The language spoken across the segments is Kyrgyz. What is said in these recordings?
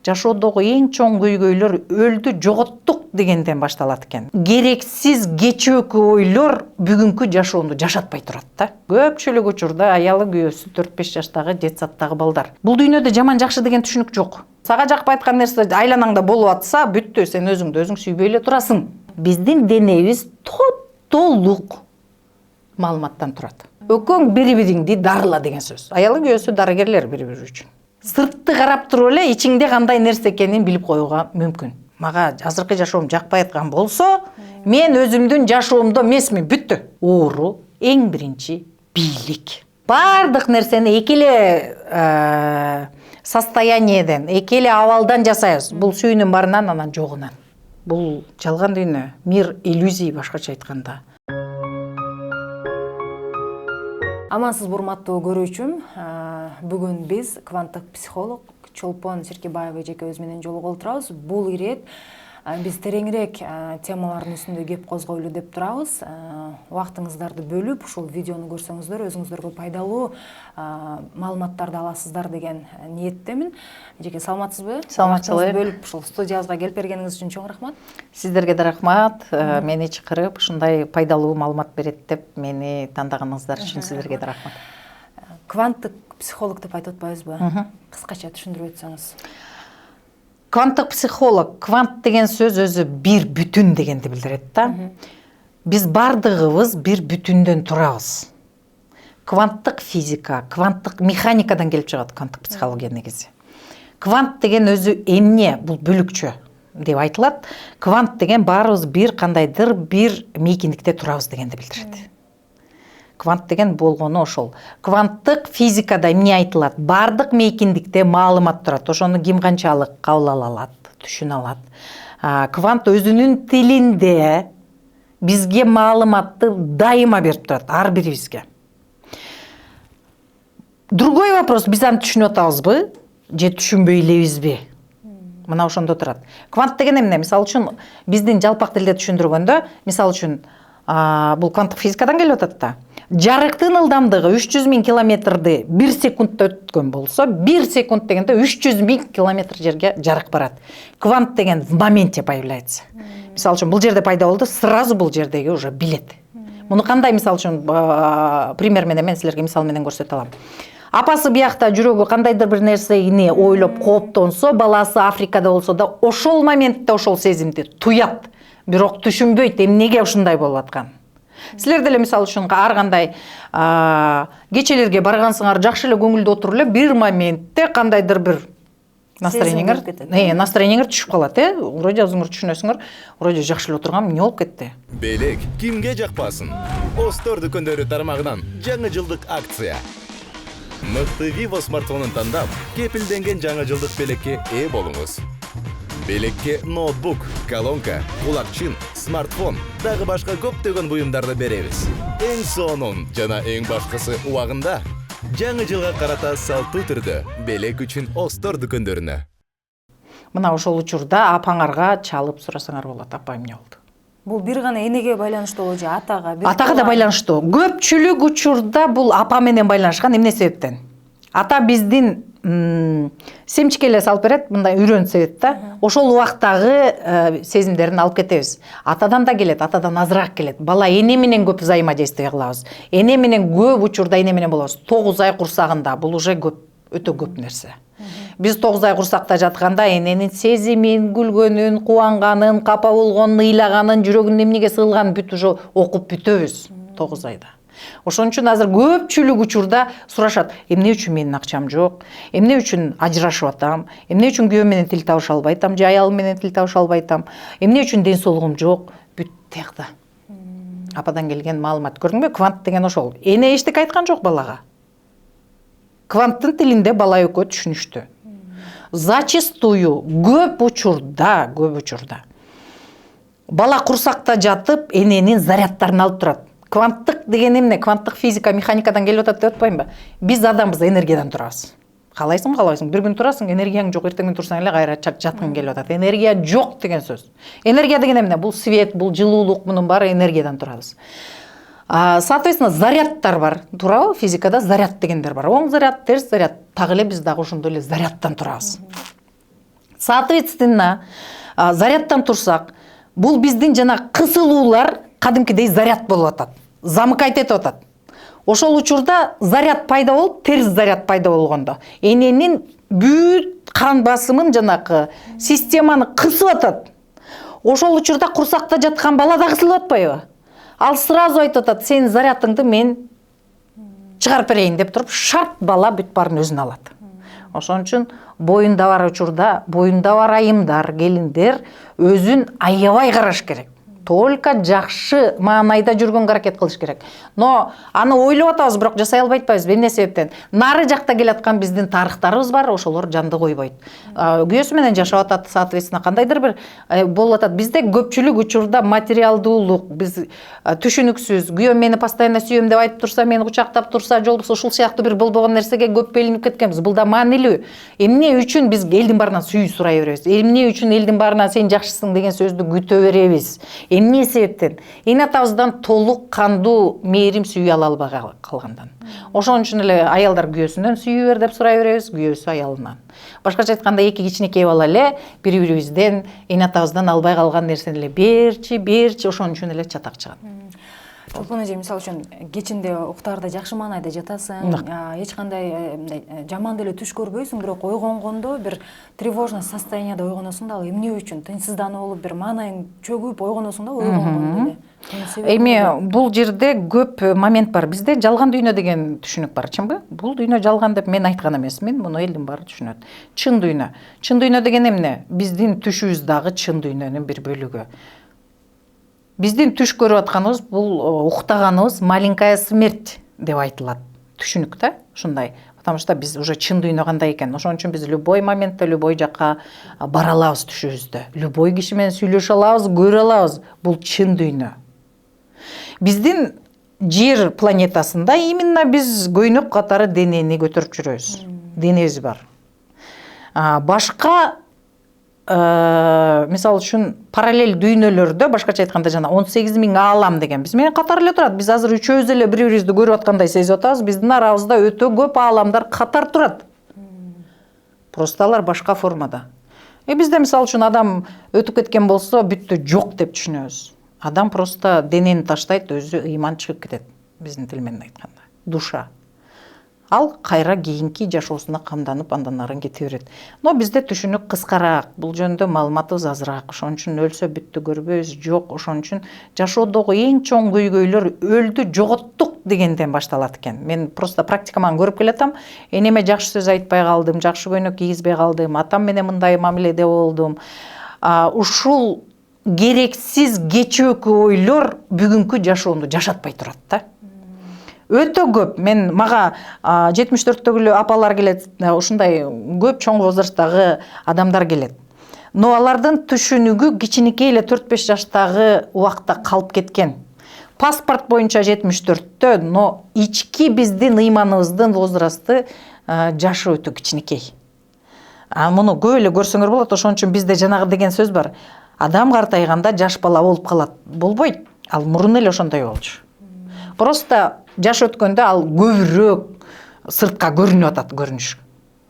жашоодогу эң чоң көйгөйлөр өлдү жоготтук дегенден башталат экен. Керексиз кечөөкү ойлор бүгүнкү жашоону жашатпай турат да. Көпчүлүк учурда аялы күйөөсү 4-5 жаштагы жетсаттагы балдар. Бул дүйнөдө жаман жакшы деген түшүнүк жок. Сага жакпай аткан нерсе айланаңда болуп атса, бүттү, сен өзүңдү өзүң сүйбөй эле турасың. Биздин денебиз толук маалыматтан турат. Өкөң бири-бириңди дарыла деген сөз. Аялы күйөөсү дарыгерлер бири-бири үчүн. Сыртты карап туруп эле ичиңде кандай нерсе экенин билип коюуга мүмкүн. Мага азыркы жашоом жакпай аткан болсо, мен өзүмдүн жашоомдо эмесмин, бүттү. Оору эң биринчи бийлик. Бардык нерсени эки эле состояниеден, эки эле абалдан жасайбыз. Бул сүйүнүн барынан, анан жогунан. Бул жалган дүйнө, мир иллюзий башкача айтканда. Амансыз урматтуу көрүүчүм, бүгүн биз кванттык психолог Чолпон Серкебаева эжекебиз менен жолугуп отурабыз. Бул ирет биз тереңирээк темалардын үстүндө кеп козгойлу деп турабыз. Убактыңыздарды бөлүп, ушул видеону көрсөңүздөр, өзүңүздөргө пайдалуу маалыматтарды аласыздар деген ниеттемин. Эжеке, саламатсызбы? Саламатчылык. Бөлүп ушул студиябызга келип бергениңиз үчүн чоң рахмат. Сиздерге да рахмат. Мени чакырып, ушундай пайдалуу маалымат берет деп мени тандаганыңыздар үчүн сиздерге да рахмат. Кванттык психолог деп айтып атпайбызбы? Кыскача түшүндүрүп өтсөңүз. Кванттык психолог, квант деген сөз өзү бир бүтүн дегенди билдирет да. Биз бардыгыбыз бир бүтүндөн турабыз. Кванттык физика, кванттык механикадан келип чыгат кванттык психология негизи. Квант деген өзү эмне? Бул бөлүкчө деп айтылат. Квант деген баарыбыз бир кандайдыр бир мейкиндикте турабыз дегенди билдирет. Квант деген болгону ошол. Кванттык физикада эмне айтылат? Бардык мейкиндикте маалымат турат. Ошону ким канчалык кабыл ала алат, түшүнө алат. Квант өзүнүн тилинде бизге маалыматты дайыма берип турат, ар бирибизге. Другой вопрос, биз аны түшүнүп атабызбы же түшүнбөй элебизби? Мына ошондо турат. Квант деген эмне? Мисалы үчүн биздин жалпак тилде түшүндүргөндө, мисалы үчүн бул кванттык физикадан келип атат да. Жарыктын ылдамдыгы 300.000 километрди 1 секундта өткөн болсо, 1 секунд дегенде 300.000 километр жерге жарык барат. Квант деген в моменте появляется. Мисалы үчүн бул жерде пайда болду, сразу бул жердеги уже билет. Муну кандай мисалы үчүн пример менен мен силерге мисал менен көрсөтө алам. Апасы биякта жүрөгү кандайдыр бир нерсени ойлоп кооптонсо, баласы Африкада болсо да ошол моментте ошол сезимди туят. Бирок түшүнбөйт эмнеге ушундай болуп аткан. Силер деле мисалы үчүн ар кандай кечелерге баргансыңар, жакшы эле көңүлдүү отуруп эле бир моментте кандайдыр бир настроениеңер түшүп калат, Вроде өзүңөр түшүнөсүңөр, вроде жакшы эле отургам, эмне болуп кетти? Белек кимге жакпасын? Остор дүкөндөрү тармагынан жаңы жылдык акция. Мыкты Vivo смартфонун тандап, кепилденген жаңы жылдык белекке ээ болуңуз. Белекке ноутбук, колонка, кулакчын, смартфон, дагы башка көптөгөн буюмдарды беребиз. Эң сонун жана эң башкысы убагында. Жаңы жылга карата салттуу түрдө белек үчүн Остор дүкөндөрүнө. Мына ошол учурда апаңарга чалып сурасаңар болот, апа эмне болду? Бул бир гана энеге байланыштуу же атага? Атага да байланыштуу. Көпчүлүк учурда бул апа менен байланышкан. Эмне себептен? Ата биздин семчикке эле салып берет, мындай үйрөнүп себет да. Ошол убактагы сезимдерин алып кетебиз. Атадан да келет, атадан азыраак келет. Бала эне менен көп взаимодействие кылабыз. Эне менен көп учурда эне менен болобуз. 9 ай курсагында бул уже көп, өтө көп нерсе. Биз 9 ай курсакта жатканда эненин сезимин, күлгөнүн, кубанганын, капа болгонун, ыйлаганын, жүрөгүнүн эмнеге сыгылганын бүт уже окуп бүтөбүз 9 айда. Ошон үчүн азыр көпчүлүк учурда сурашат, эмне үчүн менин акчам жок, эмне үчүн ажырашып атам, эмне үчүн күйөөм менен тил табыша албай атам, же аялым менен тил табыша албай атам, эмне үчүн ден соолугум жок, бүт тиякта. Ападан келген маалымат, көрдүңбү? Квант деген ошол. Эне эчтеке айткан жок балага. Кванттын тилинде бала экөө түшүнүштү. Зачастую көп учурда бала курсакта жатып эненин зарядтарын алып турат. Кванттык деген эмне? Кванттык физика, механикадан келип атат деп атпаймынбы? Биз адамбыз энергиядан турабыз. Каалайсың, бир күн турасың, энергияң жок, эртең күн турсаң эле кайра жаткың келип атат. Энергия жок деген сөз. Энергия деген эмне? Бул свет, бул жылуулук, мунун баары энергиядан турабыз. Соответственно, зарядтар бар. Туурабы? Физикада заряд дегендер бар. Оң заряд, терс заряд. Так эле биз дагы ошондой эле зарядтан турабыз. Соответственно, зарядтан турсак, бул биздин жана кысылуулар кадимкидей заряд болуп атат, замыкать этип атат. Ошол учурда заряд пайда болуп, терс заряд пайда болгондо эненин бүт кан басымын жанакы системаны кысып атат. Ошол учурда курсакта жаткан бала да кысылып атпайбы? Ал сразу айтып атат, сенин зарядыңды мен чыгарып берейин деп туруп, шарт бала бүт баарын өзүнө алат. Ошон үчүн боюнда бар учурда, боюнда бар айымдар, келиндер өзүн аябай караш керек. Только жакшы маанайда жүргөнгө аракет кылыш керек. Но аны ойлоп атабыз, бирок жасай албай атпайбыз. Эмне себептен? Нары жакта келаткан биздин тарыхтарыбыз бар, ошолор жанды койбойт. Күйөөсү менен жашап атат, соответственно, кандайдыр бир болуп атат. Бизде көпчүлүк учурда материалдуулук, биз түшүнүксүз, күйөөм мени постоянно сүйөм деп айтып турса, мени кучактап турса, же болбосо ушул сыяктуу бир болбогон нерсеге көп белинип кеткенбиз. Бул да маанилүү. Эмне үчүн биз элдин баарынан сүйүү сурай беребиз? Эмне үчүн элдин баарынан сен жакшысың деген сөздү күтө беребиз? Эмне себептен? Эне атабыздан толук кандуу мээрим сүйүү ала албай калгандан. Ошон үчүн эле аялдар күйөөсүнөн сүйүү бер деп сурай беребиз, күйөөсү аялынан. Башкача айтканда, эки кичинекей бала эле бири-бирибизден, эне атабыздан албай калган нерсени эле берчи, ошон үчүн эле чатак чыгат. Чолпон эже, мисалы үчүн кечинде уктаарда жакшы маанайда жатасың, эч кандай жаман деле түш көрбөйсүң, бирок ойгонгондо бир тревожность состоянияда ойгоносуң да, ал эмне үчүн тынчсызданып болуп, бир маанайың чөгүп ойгоносуң да, ойгонгондо эле. Эми бул жерде көп момент бар. Бизде жалган дүйнө деген түшүнүк бар, чынбы? Бул дүйнө жалган деп мен айткан эмесмин, муну элдин баары түшүнөт. Чын дүйнө. Чын дүйнө деген эмне? Биздин түшүбүз дагы чын дүйнөнүн бир бөлүгү. Биздин түш көрүп атканыбыз, бул уктаганыбыз маленькая смерть деп айтылат. Түшүнүк да, ушундай. Потому что биз уже чын дүйнө кандай экен. Ошон үчүн биз любой моментте, любой жакка бара алабыз түшүбүздө. Любой киши менен сүйлөшө алабыз, көрө алабыз. Бул чын дүйнө. Биздин жер планетасында именно биз көйнөк катары денени көтөрүп жүрөбүз. Денебиз бар. Башка мисалы үчүн параллель дүйнөлөрдө, башкача айтканда жана 18.000 аалам деген биз менен катар эле турат. Биз азыр үчөөбүз эле бири-бирибизди көрүп аткандай сезип атабыз. Биздин арабызда өтө көп ааламдар катар турат. Просто алар башка формада. Бизде мисалы үчүн адам өтүп кеткен болсо, бүттү, жок деп түшүнөбүз. Адам просто денени таштайт, өзү ыйман чыгып кетет. Биздин тил менен айтканда. Душа. Ал кайра кийинки жашоосуна камданып, андан ары кете берет. Но бизде түшүнүк кыскараак, бул жөнүндө маалыматыбыз азыраак. Ошон үчүн өлсө бүттү көрбөйбүз, жок. Ошон үчүн жашоодогу эң чоң көйгөйлөр өлдү, жоготтук дегенден башталат экен. Мен просто практикаман көрүп келатам. Энеме жакшы сөз айтпай калдым, жакшы көйнөк кийгизбей калдым, атам менен мындай мамиледе болдум. Ушул керексиз кечөөкү ойлор бүгүнкү жашоомду жашатпай турат да. Өтө көп. Мага 74-төгүлө апалар келет, ушундай көп чоң возрасттагы адамдар келет. Но алардын түшүнүгү кичинекей эле 4-5 жаштагы убакта калып кеткен. Паспорт боюнча 74-тө, но ички биздин ыйманыбыздын возрасты жашы өтө кичинекей. Муну көп эле көрсөңөр болот. Ошон үчүн бизде жанагы деген сөз бар. Адам картайганда жаш бала болуп калат. Болбойт. Ал мурун эле ошондой болчу. Просто жаш өткөндө ал көбүрөөк сыртка көрүнүп атат, көрүнүш.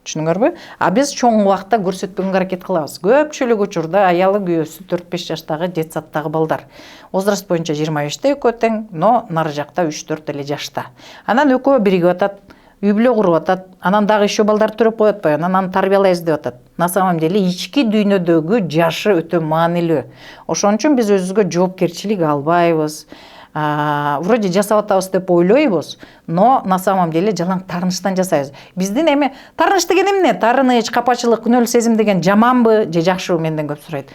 Түшүнүңөрбү? Биз чоң убакта көрсөтпөгөнгө аракет кылабыз. Көпчүлүк учурда аялы күйөөсү 4-5 жаштагы детсадтагы балдар. Возраст боюнча 25-те экөө тең, но нары жакта 3-4 эле жашта. Анан экөө биригип атат, үй бүлө куруп атат. Анан дагы еще балдар төрөп коюп атпайбы? Анан тарбиялайбыз деп атат. На самом деле ички дүйнөдөгү жашы өтө маанилүү. Ошон үчүн биз өзүбүзгө жоопкерчилик албайбыз. Вроде жасап атабыз деп ойлойбуз, но на самом деле жалаң таарынычтан жасайбыз. Биздин эми таарыныч деген эмне? Таарыныч, капачылык, күнөөлүү сезим деген жаманбы же жакшыбы менден көп сурайт.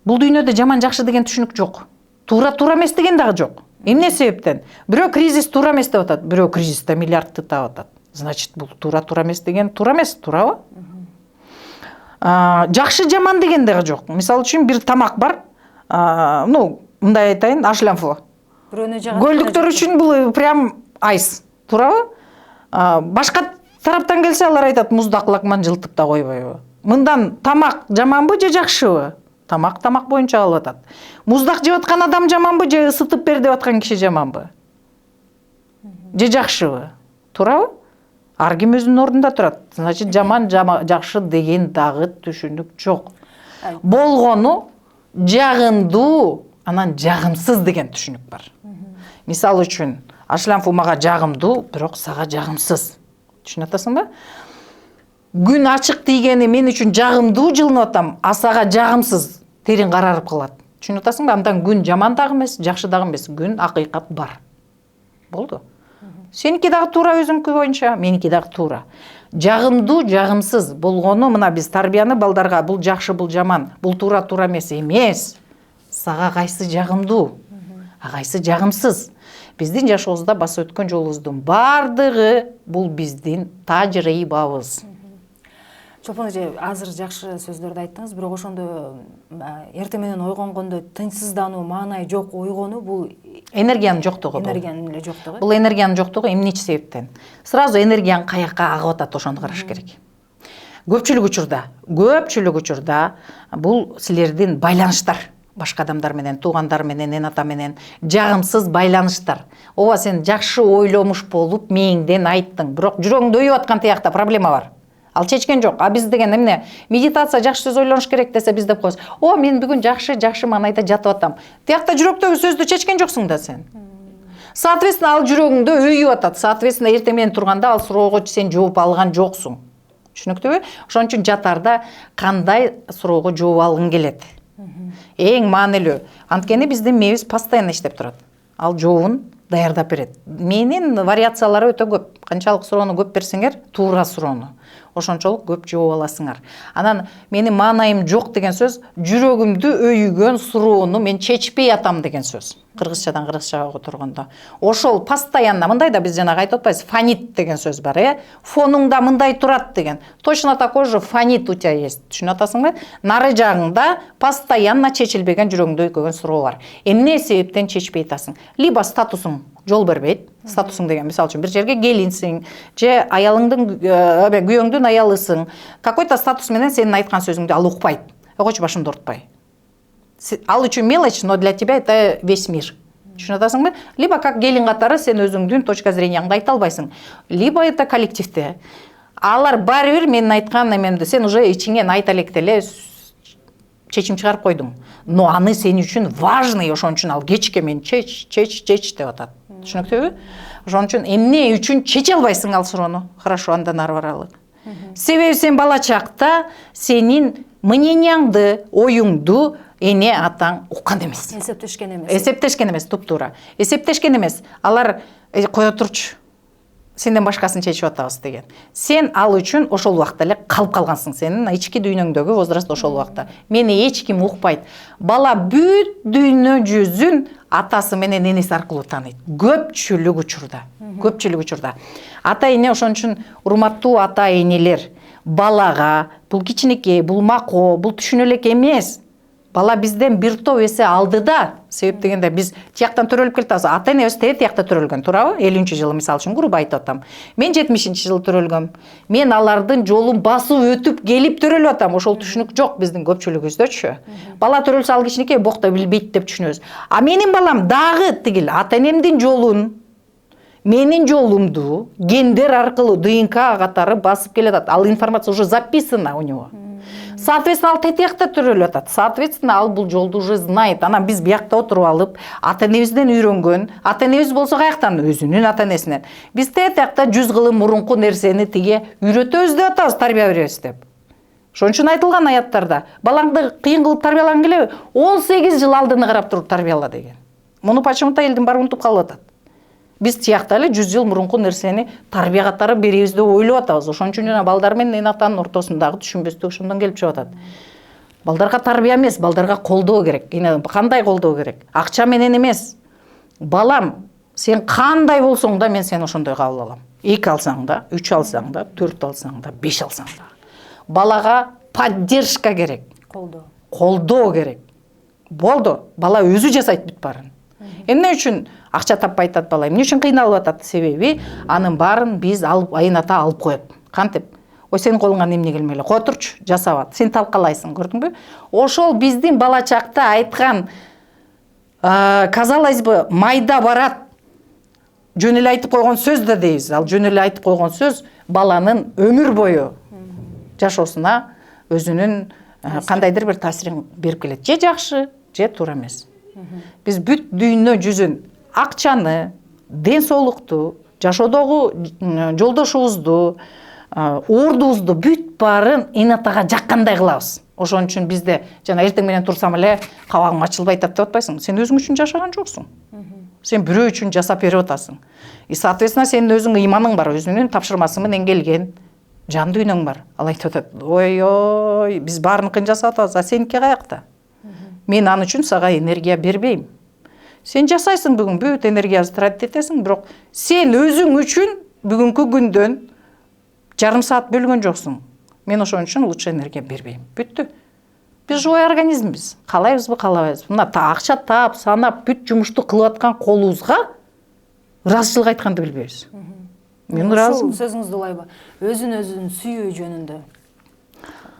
Бул дүйнөдө жаман жакшы деген түшүнүк жок. Туура эмес деген дагы жок. Эмне себептен? Бирөө кризис туура эмес деп атат, бирөө кризисте миллиардты таап атат. Значит, бул туура эмес деген туура эмес, туурабы? Жакшы жаман деген дагы жок. Мисалы үчүн бир тамак бар. Мындай айтайын, ашламфо. Көлдүктөр үчүн бул прям айс, туурабы? Башка тараптан келсе алар айтат, муздак лакман жылтып да койбойбу. Мындан тамак жаманбы же жакшыбы? Тамак боюнча алып атат. Муздак жеп аткан адам жаманбы же ысытып бер деп аткан киши жаманбы? Же жакшыбы? Туурабы? ар ким өзүнүн ордунда турат. Значит, жаман жакшы деген дагы түшүнүк жок. Болгону жагымдуу, анан жагымсыз деген түшүнүк бар. Мисалы үчүн, Ашламфу мага жагымдуу, бирок сага жагымсыз. Түшүнүп атасыңбы? Күн ачык тийгени мен үчүн жагымдуу жылынып атам, а сага жагымсыз, терин карарып калат. Түшүнүп атасыңбы? Андан күн жаман дагы эмес, жакшы дагы эмес, күн акыйкат бар. Болду. Сеники дагы туура өзүңкү боюнча, меники дагы туура. Жагымдуу, жагымсыз болгону мына биз тарбияны балдарга бул жакшы, бул жаман, бул туура эмес эмес. Сага кайсы жагымдуу, а кайсы жагымсыз. Биздин жашообузда басып өткөн жолубуздун бардыгы бул биздин тажрыйбабыз. Чолпон эже, азыр жакшы сөздөрдү айттыңыз, бирок ошондо эртең менен ойгонгондо тынчсыздануу, маанай жок ойгонуу, бул Энергиянын жоктугу. энергиянын эле жоктугу. Бул энергиянын жоктугу эмне себептен? Сразу энергияң каяка агып атат, ошону караш керек. Көпчүлүк учурда бул силердин байланыштар, башка адамдар менен, туугандар менен, эн ата менен жагымсыз байланыштар. Ооба, сен жакшы ойломуш болуп мээңден айттың, бирок жүрөгүңдө өйүп аткан тиякта проблема бар. Ал чечкен жок. А биз деген эмне? Медитация, жакшы сөз ойлонуш керек десе биз деп коебуз. О, мен бүгүн жакшы маанайда жатып атам. Тиякта жүрөктөгү сөздү чечкен жоксуң да сен. Соответственно, ал жүрөгүңдө өйүп атат. Соответственно, эртең менен турганда ал суроого сен жооп алган жоксуң. Түшүнүктүүбү? Ошон үчүн жатарда кандай суроого жооп алгың келет? Эң маанилүү. Анткени биздин мээбиз постоянно иштеп турат. Ал жообун даярдап берет. Менин вариациялары өтө көп. Канчалык суроону көп берсеңер, туура суроону, ошончолук көп жооп аласыңар. Анан менин маанайым жок деген сөз жүрөгүмдү өйүгөн суроону мен чечпей атам деген сөз. Кыргызчадан кыргызчага которгондо. Ошол постоянно мындай да биз жанагы айтып атпайбыз, фонит деген сөз бар, фонуңда мындай турат деген. Точно такой же фонит у тебя есть. Түшүнүп атасыңбы? Нары жагыңда постоянно чечилбеген жүрөгүңдө өйгөн суроо бар. Эмне себептен чечпей атасың? Либо статусуң жол бербейт. Статусуң деген, мисалы үчүн, бир жерге келинсиң, же аялыңдын, күйөөңдүн аялысың. Какой-то статус менен сенин айткан сөзүңдү ал укпайт. Койчу, башымды ортпай. Ал үчүн мелочь, но для тебя это весь мир. Түшүнүп атасыңбы? Либо как келин катары сен өзүңдүн точка зренияңды айта албайсың. Либо это коллективде. Алар баары бир менин айткан эмемди сен уже ичиңен айта электеле чечим чыгарып койдуң. Но аны сен үчүн важный, ошон үчүн ал кечке мен чеч деп атат. Түшүнүктүүбү? Ошон үчүн эмне үчүн чече албайсың ал суроону? Хорошо, андан ары баралы. Себеби сен бала чакта сенин мненияңды, оюңду эне атаң уккан эмес. Эсептешкен эмес, туп-туура. Эсептешкен эмес. Алар кое турчу. Сенден башкасын чечип атабыз деген. Сен ал үчүн ошол убакта эле калып калгансың. Сенин ички дүйнөңдөгү возраст ошол убакта. Мени эч ким укпайт. Бала бүт дүйнө жүзүн атасы менен энеси аркылуу тааныйт. Көпчүлүк учурда. Ата эне ошон үчүн урматтуу ата энелер, балага бул кичинекей, бул макоо, бул түшүнө элек эмес. Бала бизден бир топ эсе алдыда. Себеп дегенде биз тияктан төрөлүп келатабыз. Ата энебиз тиякта төрөлгөн, туурабы? 50-жылы мисалы үчүн грубо айтып атам. Мен 70-жылы төрөлгөм. Мен алардын жолун басып өтүп келип төрөлүп атам. Ошол түшүнүк жок биздин көпчүлүгүбүздөчү. Бала төрөлсө ал кичинекей бокто билбейт деп түшүнөбүз. А менин балам дагы тигил ата энемдин жолун, менин жолумду гендер аркылуу ДНК катары басып келатат. Ал информация уже записана у него. Соответственно, ал тетиякта төрөлүп атат. Соответственно, ал бул жолду уже знает. Анан биз биякта отуруп алып, ата энебизден үйрөнгөн, ата энебиз болсо каяктан? Өзүнүн ата энесинен. Биз тетиякта 100 кылым мурунку нерсени тиге үйрөтөбүз деп атабыз, тарбия беребиз деп. Ошон үчүн айтылган аяттарда, балаңды кыйын кылып тарбиялагың келеби? 18 жыл алдыны карап туруп тарбияла деген. Муну почему-то элдин баары унутуп калып атат. Биз тиякта эле 100 жыл мурунку нерсени тарбия катары беребиз деп ойлоп атабыз. Ошон үчүн жана балдар менен эн атанын ортосундагы түшүнбөстүк ошондон келип чыгып атат. Балдарга тарбия эмес, балдарга колдоо керек. Кандай колдоо керек? Акча менен эмес. Балам, сен кандай болсоң да мен сени ошондой кабыл алам. 2 алсаң да, 3 алсаң да, 4 алсаң да, 5 алсаң да. Балага поддержка керек. Колдоо керек. Болду. Бала өзү жасайт бүт баарын. Эмне үчүн акча таппай атат бала? Эмне үчүн кыйналып атат? Себеби анын баарын биз алып, айын ата алып коет. Кантип? Ой, сенин колуңан эмне келмей эле? Кой турчу, жасабат. Сен талкалайсың, көрдүңбү? Ошол биздин бала чакта айткан, казалось бы, майда барат. жөн эле айтып койгон сөз да дейбиз. Ал жөн эле айтып койгон сөз баланын өмүр бою жашоосуна өзүнүн кандайдыр бир таасирин берип келет. Же жакшы, же туура эмес. Биз бүт дүйнө жүзүн акчаны, ден соолукту, жашоодогу жолдошубузду, ордубузду бүт баарын инатага жаккандай кылабыз. Ошон үчүн бизде жана эртең менен турсам эле кабагым ачылбай атат деп атпайсың. Сен өзүң үчүн жашаган жоксуң. Сен бирөө үчүн жасап берип атасың. И соответственно сенин өзүңө иманың бар, өзүнүн тапшырмасы менен келген жан дүйнөң бар. Ал айтып атат: "Ой, биз баарыныкын жасап атабыз, а сеники каякта? Мен аны үчүн сага энергия бербейм. Сен жасайсың бүгүн, бүт энергияңды тратить этесиң, бирок сен өзүң үчүн бүгүнкү күндөн жарым саат бөлгөн жоксуң. Мен ошон үчүн лучше энергия бербейм." Бүттү. Биз живой организмбиз. Каалайбызбы, каалабайбызбы? Мына акча таап, санап, бүт жумушту кылып аткан колубузга ыраазычылык айтканды билбейбиз. Мен ыраазымын. Сөзүңүздү улайбы? Өзүн өзүн сүйүү жөнүндө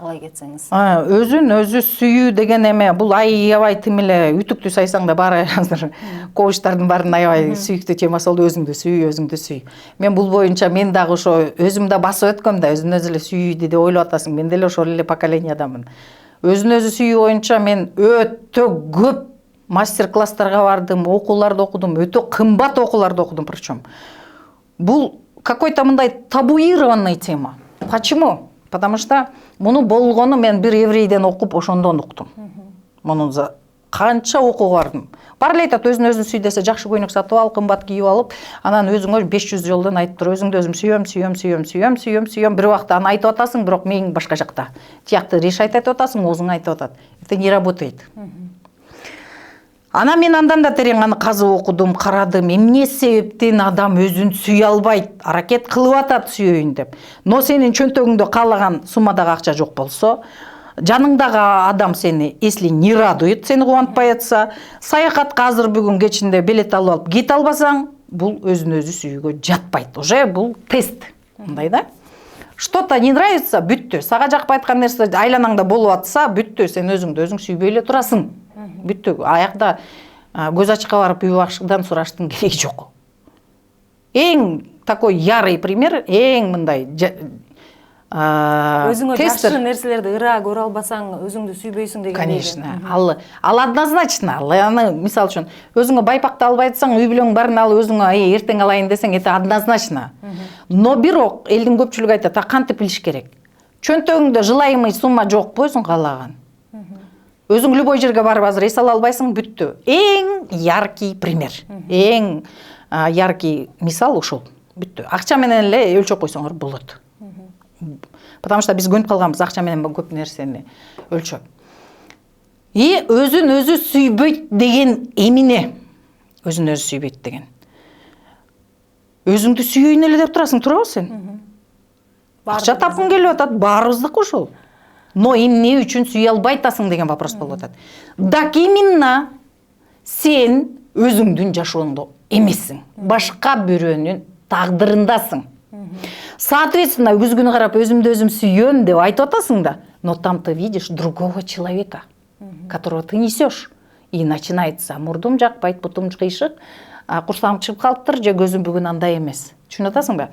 алай кетсеңиз. Өзүн өзү сүйүү деген эме бул аябай тим эле үтүктү сайсаң да баары азыр коучтардын баарын аябай сүйүктүү темасы болду. Өзүңдү сүй, өзүңдү сүй. Мен бул боюнча мен дагы ошо өзүм да басып өткөм да, өзүн өзү эле сүйүүдү деп ойлоп атасың. Мен деле ошол эле поколениядамын. Өзүн өзү сүйүү боюнча мен өтө көп мастер-класстарга бардым, окууларды окудум, өтө кымбат окууларды окудум причем. Бул какой-то мындай табуированный тема. Почему? Потому что муну болгону мен бир еврейден окуп ошондон уктум. Мунун канча окууга бардым. Бар эле айтат, өзүн өзүн сүй десе жакшы көйнөк сатып ал, кымбат кийип алып, анан өзүңө 500 жолдон айтып тур, өзүңдү өзүм сүйөм. Бир убакта аны айтып атасың, бирок мээң башка жакта. Тиякты решать этип атасың, оозуң айтып атат. Это не работает. Ана мен андан да терең аны казып окудум, карадым. Эмне себептен адам өзүн сүйө албайт, аракет кылып атат сүйөйүн деп. Но сенин чөнтөгүңдө каалаган суммадагы акча жок болсо, жаныңдагы адам сени, если не радует, сени кубантпай атса, саякатка азыр бүгүн кечинде билет алып кете албасаң, бул өзүн өзү сүйүүгө жатпайт. Уже бул тест. Мындай да. Что-то не нравится, бүттү. Сага жакпай аткан нерсе айланаңда болуп атса, бүттү. Сен өзүңдү өзүң сүйбөй эле турасың. Бүттү. Аякта көз ачыкка барып үй бакшыдан сураштын кереги жок. Эң такой ярый пример, эң мындай өзүңө жакшы нерселерди ыраа көрө албасаң, өзүңдү сүйбөйсүң деген. Конечно. Ал однозначно. Аны мисал үчүн өзүңө байпакты албай атсаң, үй бүлөң барын алып өзүңө эртең алайын десең, это однозначно. Но бирок элдин көпчүлүгү айтат, кантип билиш керек? Чөнтөгүңдө желаемый сумма жокпу өзүң каалаган? Өзүң любой жерге барып азыр эс ала албайсың, бүттү. Эң яркий пример. Эң яркий мисал ушул. Бүттү. Акча менен эле өлчөп койсоңор болот. Потому что биз көнүп калганбыз акча менен көп нерсени өлчөп. И өзүн өзү сүйбөйт деген эмне? Өзүн өзү сүйбөйт деген. Өзүңдү сүйөйүн эле деп турасың, туурабы сен? Акча тапкың келип атат, баарыбыздыкы ушул. Но эмне үчүн сүйө албай атасың деген вопрос болуп атат. Так именно сен өзүңдүн жашооңдо эмессиң. Башка бирөөнүн тагдырындасың. Соответственно, күзгүнү карап өзүмдү өзүм сүйөм деп айтып атасың да, но там ты видишь другого человека, которого ты несешь. И начинается: мурдум жакпайт, бутум кыйшык, курсагым чыгып калыптыр, же көзүм бүгүн андай эмес. Түшүнүп атасың ба?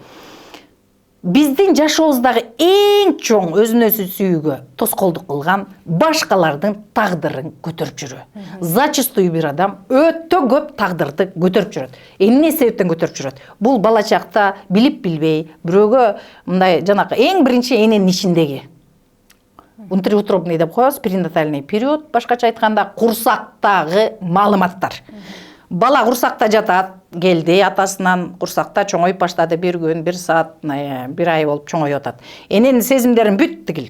Биздин жашообуздагы эң чоң өзүн өзү сүйүүгө тоскоолдук кылган башкалардын тагдырын көтөрүп жүрүү. Зачастую бир адам өтө көп тагдырды көтөрүп жүрөт. Эмне себептен көтөрүп жүрөт? Бул бала чакта билип билбей, бирөөгө мындай жанакы эң биринчи эненин ичиндеги внутриутробный деп коебуз, перинатальный период, башкача айтканда курсактагы маалыматтар. Бала курсакта жатат, келди атасынан, курсакта чоңоюп баштады, бир күн, бир саат, бир ай болуп чоңоюп атат. Эненин сезимдерин бүт тигил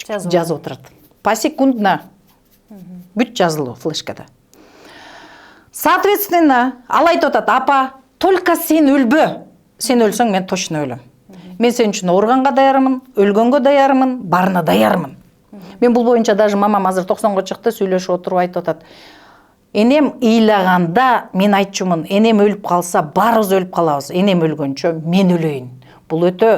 жазып отурат. Посекундно бүт жазылуу флешкада. Соответственно, ал айтып атат: апа, только сен өлбө. Сен өлсөң, мен точно өлөм. Мен сен үчүн ооруганга даярмын, өлгөнгө даярмын, баарына даярмын. Мен бул боюнча даже мамам азыр 90го чыкты, сүйлөшүп отуруп айтып атат: энем ыйлаганда мен айтчумун, энем өлүп калса баарыбыз өлүп калабыз, энем өлгөнчө мен өлөйүн. Бул өтө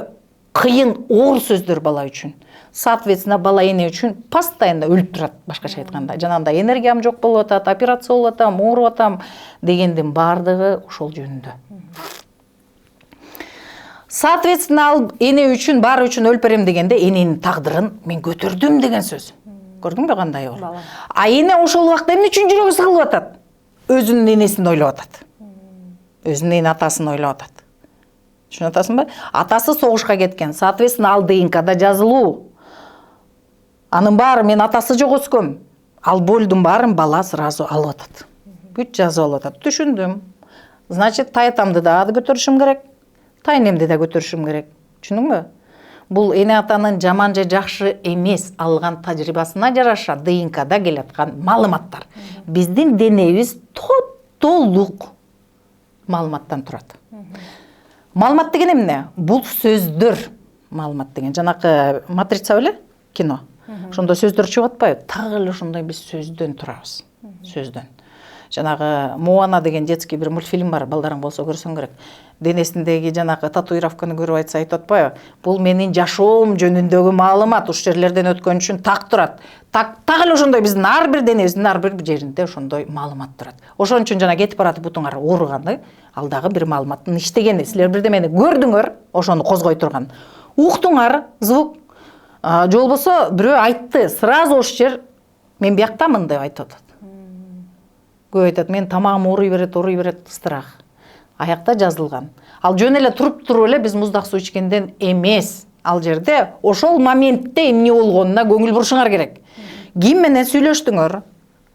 кыйын, оор сөздөр бала үчүн. Соответственно, бала эне үчүн постоянно өлүп турат, башкача айтканда. Жанагындай энергиям жок болуп атат, операция болуп атам, ооруп атам дегендин баардыгы ошол жөнүндө. Соответственно, ал эне үчүн, баары үчүн өлүп берем дегенде эненин тагдырын мен көтөрдүм деген сөз. Көрдүңбү кандай оор? А эне ошол убакта эмне үчүн жүрөгү сыгылып атат? Өзүнүн энесин ойлоп атат. Өзүнүн атасын ойлоп атат. Түшүнүп атасыңбы? Атасы согушка кеткен. Соответственно, ал ДНКда жазылуу. Анын баары мен атасы жок өскөм. Ал болдун баарын бала сразу алып атат. Бүт жазып алып атат. Түшүндүм. Значит, таятамды да көтөрүшүм керек, тайнемди да көтөрүшүм керек. Түшүндүңбү? Бул эне атанын жаман же жакшы эмес, алган тажрыйбасына жараша ДНКда келаткан маалыматтар. Биздин денебиз топтолук маалыматтан турат. Маалымат деген эмне? Бул сөздөр. Маалымат деген жанакы матрица беле? Кино. Ошондо сөздөр чыгып атпайбы? Так эле ошондой биз сөздөн турабыз. Сөздөн. Жанагы Моана деген детский бир мультфильм бар, балдарың болсо көрсөң керек. Денесиндеги жанагы татуировканы көрүп айтса айтып атпайбы? Бул менин жашоом жөнүндөгү маалымат, уш жерлерден өткөн үчүн так турат. Так эле ошондой биздин ар бир денебиздин ар бир жеринде ошондой маалымат турат. Ошон үчүн жана кетип баратып бутуңар ооруганы, ал дагы бир маалыматтын иштегени. Силер бирдемени көрдүңөр, ошону козгой турган. Уктуңар, звук. Же болбосо бирөө айтты, сразу ош жер мен бияктамын деп айтып атат. Көп айтат, мен тамагым ооруй берет, страх. Аякта жазылган. Ал жөн эле туруп эле биз муздак суу ичкенден эмес. Ал жерде ошол моментте эмне болгонуна көңүл бурушуңар керек. Ким менен сүйлөштүңөр?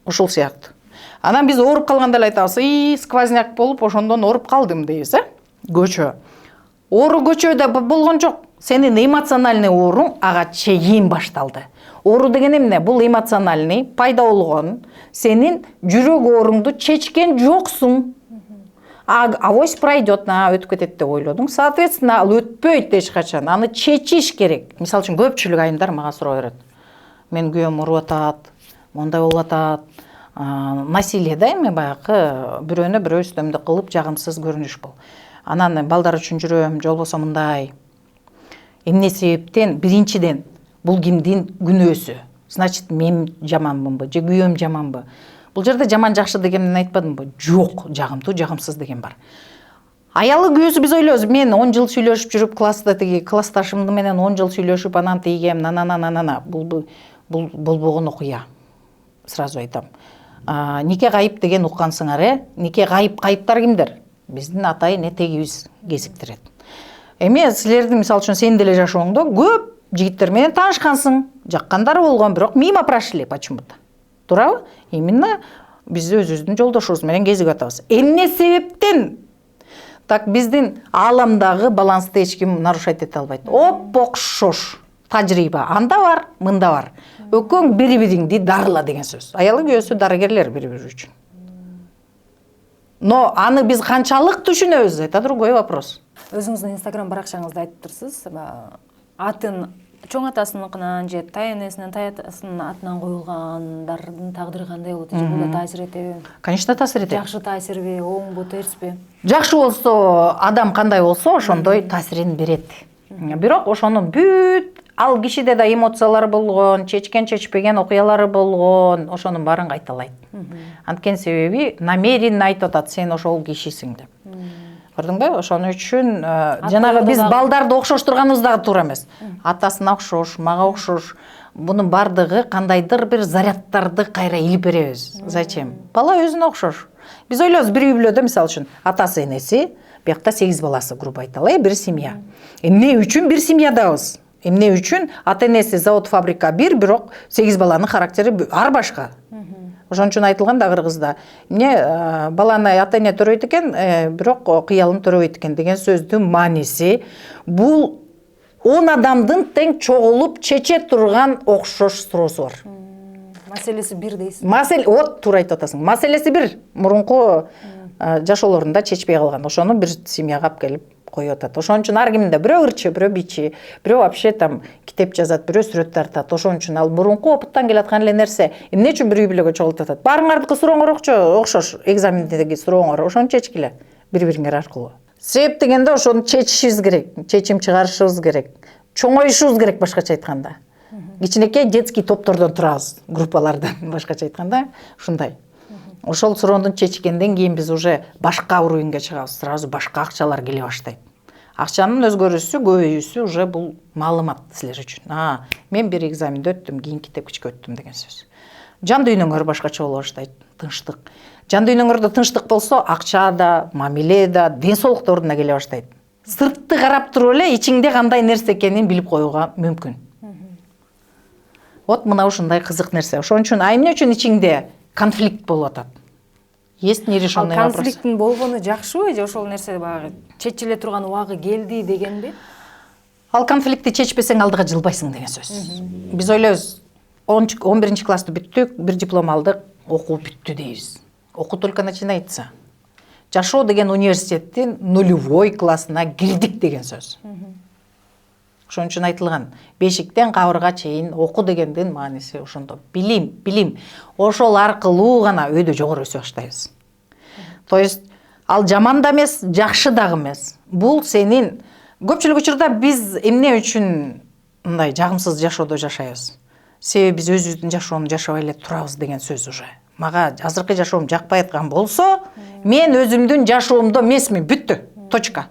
Ошол сыяктуу. Анан биз ооруп калганда эле айтабыз, сквозняк болуп, ошондон ооруп калдым дейбиз, Көчө. Оору көчөдө болгон жок. Сенин эмоциональный ооруң ага чейин башталды. Оору деген эмне? Бул эмоциональный пайда болгон. Сенин жүрөк ооруңду чечкен жоксуң. Авось пройдет, өтүп кетет деп ойлодуң. Соответственно, ал өтпөйт эч качан. Аны чечиш керек. Мисалы үчүн көпчүлүк айымдар мага суроо берет. Мен күйөөм уруп атат, мондай болуп атат. Насилие да эми баягы бирөөнү бирөө үстөмдүк кылып жагымсыз көрүнүш бул. Анан балдар үчүн жүрөм, же болбосо мындай. Эмне себептен? Биринчиден, бул кимдин күнөөсү. Значит, мен жаманмынбы, же күйөөм жаманбы? Бул жерде жаман жакшы дегенин айтпадымбы? Жок, жагымдуу, жагымсыз деген бар. Аялы күйөөсү биз ойлойбуз, мен 10 жыл сүйлөшүп жүрүп, класста тиги классташым менен 10 жыл сүйлөшүп, анан тигем, нананананана. Бул болбогон окуя. Сразу айтам. Нике кайып деген уккансыңар, Нике кайыптар кимдер? Биздин ата эне тегибиз кезиктирет. Эми силердин мисалы үчүн сен деле жашооңдо көп жигиттер менен таанышкансың, жаккандары болгон, бирок мимо прошли почему-то. Туурабы? Именно биз өзүбүздүн жолдошубуз менен кезигип атабыз. Эмне себептен? Так биздин ааламдагы балансты эч ким нарушать эте албайт. Окшош тажрыйба анда бар, мында бар. Өкөң бири-бириңди дарыла деген сөз. Аялы күйөөсү дарыгерлер бири-бири үчүн. Но аны биз канчалык түшүнөбүз? Это другой вопрос. Өзүңүздүн Instagram баракчаңызда айтып турсуз, атын чоң атасыныкынан же тай энесинин тай атасынын атынан коюлгандардын тагдыры кандай болот? Же бул да таасир этеби? Конечно, таасир этет. Жакшы таасирби, оңбу, терсби? Жакшы болсо, адам кандай болсо, ошондой таасирин берет. Бирок ошонун бүт ал кишиде да эмоциялар болгон, чечкен-чечпеген окуялары болгон, ошонун баарын кайталайт. Анткени себеби намеренно айтып атат, сен ошол кишисиң деп. Көрдүңбү? Ошон үчүн жанагы биз балдарды окшоштурганыбыз дагы туура эмес. Атасына окшош, мага окшош. Бунун бардыгы кандайдыр бир зарядтарды кайра илип беребиз. Зачем? Бала өзүнө окшош. Биз ойлойбуз бир үй бүлөдө мисалы үчүн атасы, энеси, биякта 8 баласы грубо айталы, бир семья. Эмне үчүн бир семьядабыз? Эмне үчүн ата энеси завод фабрика бир, бирок 8 баланын характери ар башка. Ошон үчүн айтылган да кыргызда. Эмне баланы ата эне төрөйт экен, бирок кыялын төрөбөйт экен деген сөздүн мааниси бул 10 адамдын тең чогулуп чече турган окшош суроосу бар. Маселеси бир дейсиз. Туура айтып атасың. Маселеси бир. Мурунку жашоолорунда чечпей калган. Ошону бир семьяга алып келип коюп атат. Ошон үчүн ар кимде бирөө ырчы, бирөө бичи, бирөө вообще там китеп жазат, бирөө сүрөт тартат. Ошон үчүн ал мурунку опыттан келаткан эле нерсе. Эмне үчүн бир үй бүлөгө чогултуп атат? Баарыңардыкы сурооңор окшош, экзамендеги сурооңор, ошону чечкиле бири-бириңер аркылуу. Себеп дегенде ошону чечишибиз керек, чечим чыгарышыбыз керек, чоңоюшубуз керек башкача айтканда. Кичинекей детский топтордон турабыз, группалардан башкача айтканда, ушундай. Ошол суроону чечкенден кийин биз уже башка уровеньге чыгабыз, сразу башка акчалар келе баштайт. Акчанын өзгөрүүсү, көбөйүүсү уже бул маалымат силер үчүн. Мен бир экзаменди өттүм, кийинки тепкичке өттүм деген сөз. Жан дүйнөңөр башкача боло баштайт, тынчтык. Жан дүйнөңөрдө тынчтык болсо, акча да, мамиле да, ден соолук да ордуна келе баштайт. Сыртты карап туруп эле ичиңде кандай нерсе экенин билип коюуга мүмкүн. Вот мына ушундай кызык нерсе. Ошон үчүн эмне үчүн ичиңде конфликт болуп атат? Есть нерешенный вопрос. Конфликттин болгону жакшыбы же ошол нерсе баягы чечиле турган убагы келди дегенби? Ал конфликтти чечпесең алдыга жылбайсың деген сөз. Биз ойлойбуз 11 классты бүттүк, бир диплом алдык, окуу бүттү дейбиз. Окуу только начинается. Жашоо деген университеттин нулевой классына кирдик деген сөз. Ошон үчүн айтылган, бешиктен кабырга чейин окуу дегендин мааниси ошондо. Билим. Ошол аркылуу гана өйдө жогору өсө баштайбыз. То есть ал жаман да эмес, жакшы дагы эмес. Бул сенин көпчүлүк учурда биз эмне үчүн мындай жагымсыз жашоодо жашайбыз? Себеби биз өзүбүздүн жашоону жашабай эле турабыз деген сөз уже. Мага азыркы жашоом жакпай аткан болсо, мен өзүмдүн жашоомдо эмесмин, бүттү. Точка.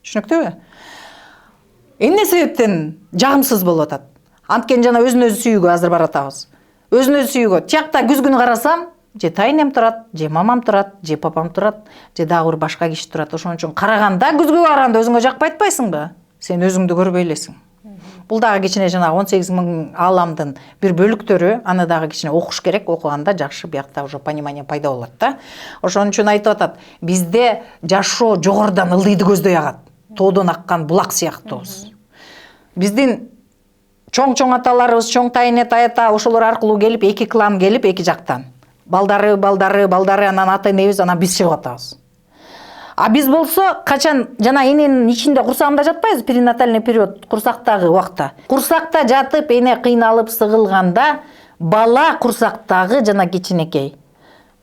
Түшүнүктүүбү? Эмне себептен жагымсыз болуп атат? Анткени жана өзүн өзү сүйүүгө азыр баратабыз. Өзүн өзү сүйүүгө. Тиякта күз күнү карасам, же тайнем турат, же мамам турат, же папам турат, же дагы бир башка киши турат. Ошон үчүн караганда, күзгү караганда өзүңө жакпай атпайсыңбы? Сен өзүңдү көрбөй элесиң. Бул дагы кичине жана 18.000 ааламдын бир бөлүктөрү, аны дагы кичине окуш керек, окуганда жакшы биякта уже понимание пайда болот да. Ошон үчүн айтып атат, бизде жашоо жогорудан ылдыйды көздөй агат, тоодон аккан булак сыяктуубуз. Биздин чоң аталарыбыз, чоң тайне тайата ошолор аркылуу келип, эки клан келип, эки жактан. Балдары, анан ата энебиз, анан биз чыгып атабыз. А биз болсо, качан жана эненин ичинде курсагында жатпайбыз, перинатальный период, курсактагы убакта. Курсакта жатып, эне кыйналып сыгылганда, бала курсактагы жана кичинекей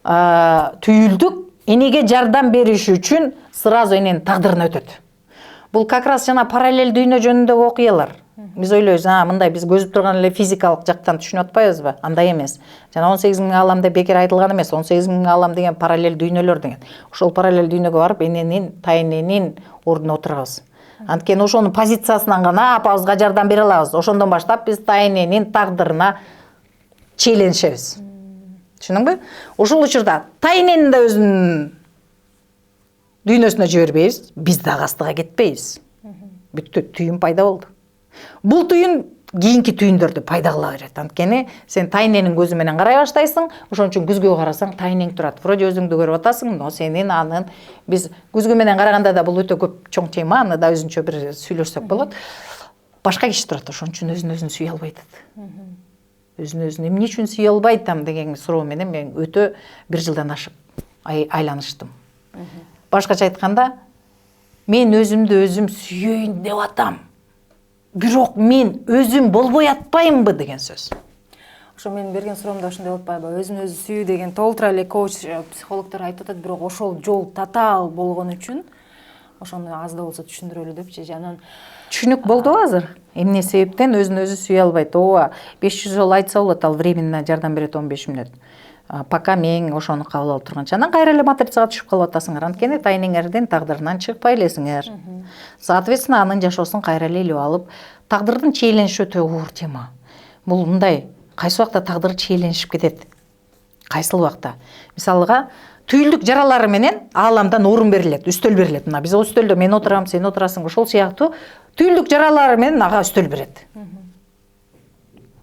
түйүлдүк энеге жардам бериш үчүн сразу эненин тагдырына өтөт. Бул как раз жана параллель дүйнө жөнүндөгү окуялар. Биз ойлойбуз, мындай биз көзүп турган эле физикалык жактан түшүнүп атпайбызбы? Андай эмес. Жана 18.000 аалам деп бекер айтылган эмес. 18.000 аалам деген параллель дүйнөлөр деген. Ошол параллель дүйнөгө барып эненин, тайненин ордуна отурабыз. Анткени ошонун позициясынан гана апабызга жардам бере алабыз. Ошондон баштап биз тайненин тагдырына чейленишебиз. Түшүндүңбү? Ошол учурда тайнени да өзүнүн дүйнөсүнө жибербейбиз, биз дагы астыга кетпейбиз. Бүттү, түйүн пайда болду. Бул түйүн кийинки түйүндөрдү пайда кыла берет. Анткени сен тайненин көзү менен карай баштайсың, ошон үчүн күзгү карасаң тайнең турат. Вроде өзүңдү көрүп атасың, но сенин анын биз күзгү менен караганда да бул өтө көп чоң тема, аны да өзүнчө бир сүйлөшсөк болот. Башка киши турат, ошон үчүн өзүн сүйө албай атат. Өзүн эмне үчүн сүйө албай атам деген суроо менен мен өтө бир жылдан ашып айланыштым. Башкача айтканда, мен өзүмдү өзүм сүйөйүн деп атам. Бирок мен өзүм болбой атпаймынбы деген сөз. Ошо менин берген суроомдо ошондой болуп атпайбы? Өзүн өзү сүйүү деген толтура эле коуч, психологдор айтып атат, бирок ошол жол татаал болгон үчүн ошону аз да болсо түшүндүрөлү депчи. Анан түшүнүк болдубу азыр? Эмне себептен өзүн өзү сүйө албайт? Ооба, 500 жолу айтса болот, ал временно жардам берет 15 мүнөт. Пока мен ошону кабыл алып турганча, анан кайра эле матрицага түшүп калып атасыңар. Анткени тайнеңердин тагдырынан чыкпай элесиңер. Соответственно, анын жашоосун кайра эле илип алып, тагдырдын чейлениши өтө оор тема. Бул мындай, кайсы убакта тагдыр чейленишип кетет. Кайсыл убакта? Мисалга, түйүлдүк жаралары менен ааламдан орун берилет, үстөл берилет. Мына биз үстөлдө мен отурам, сен отурасың, ошол сыяктуу түйүлдүк жаралары менен ага үстөл берет.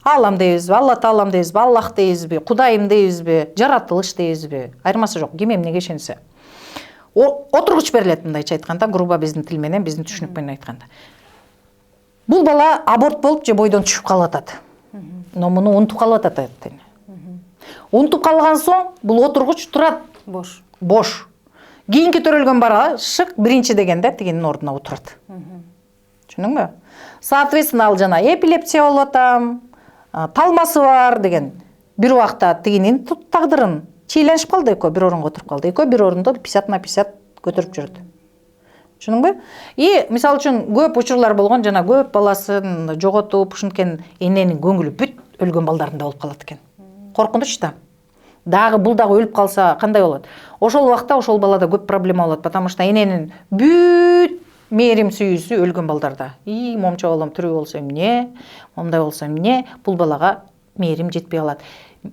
Аллам дейбизби, Алла таалам дейбизби, Аллах дейбизби, Кудайым дейбизби, жаратылыш дейбизби, айырмасы жок, ким эмнеге ишенсе. Отургуч берилет, мындайча айтканда, грубо биздин тил менен, биздин түшүнүк менен айтканда. Бул бала аборт болуп же бойдон түшүп калып атат. Но муну унутуп калып атат. Унутуп калган соң бул отургуч турат бош. Кийинки төрөлгөн бала шык биринчи дегенде тигинин ордуна отурат. Түшүндүңбү? Соответственно, ал жана эпилепсия болуп атам, талмасы бар деген. Бир убакта тигинин тагдырын чейленишип калды, экөө бир орунга отуруп калды. Экөө бир орунда 50/50 көтөрүп жүрөт. Түшүндүңбү? И мисалы үчүн көп учурлар болгон, жана көп баласын жоготуп, ушинткен эненин көңүлү бүт өлгөн балдарында болуп калат экен. Коркунуч да. Дагы бул дагы өлүп калса кандай болот? Ошол убакта ошол балада көп проблема болот, потому что эненин бүт мээрим сүйүүсү өлгөн балдарда. Момчо балам тирүү болсо эмне, момдай болсо эмне, бул балага мээрим жетпей калат.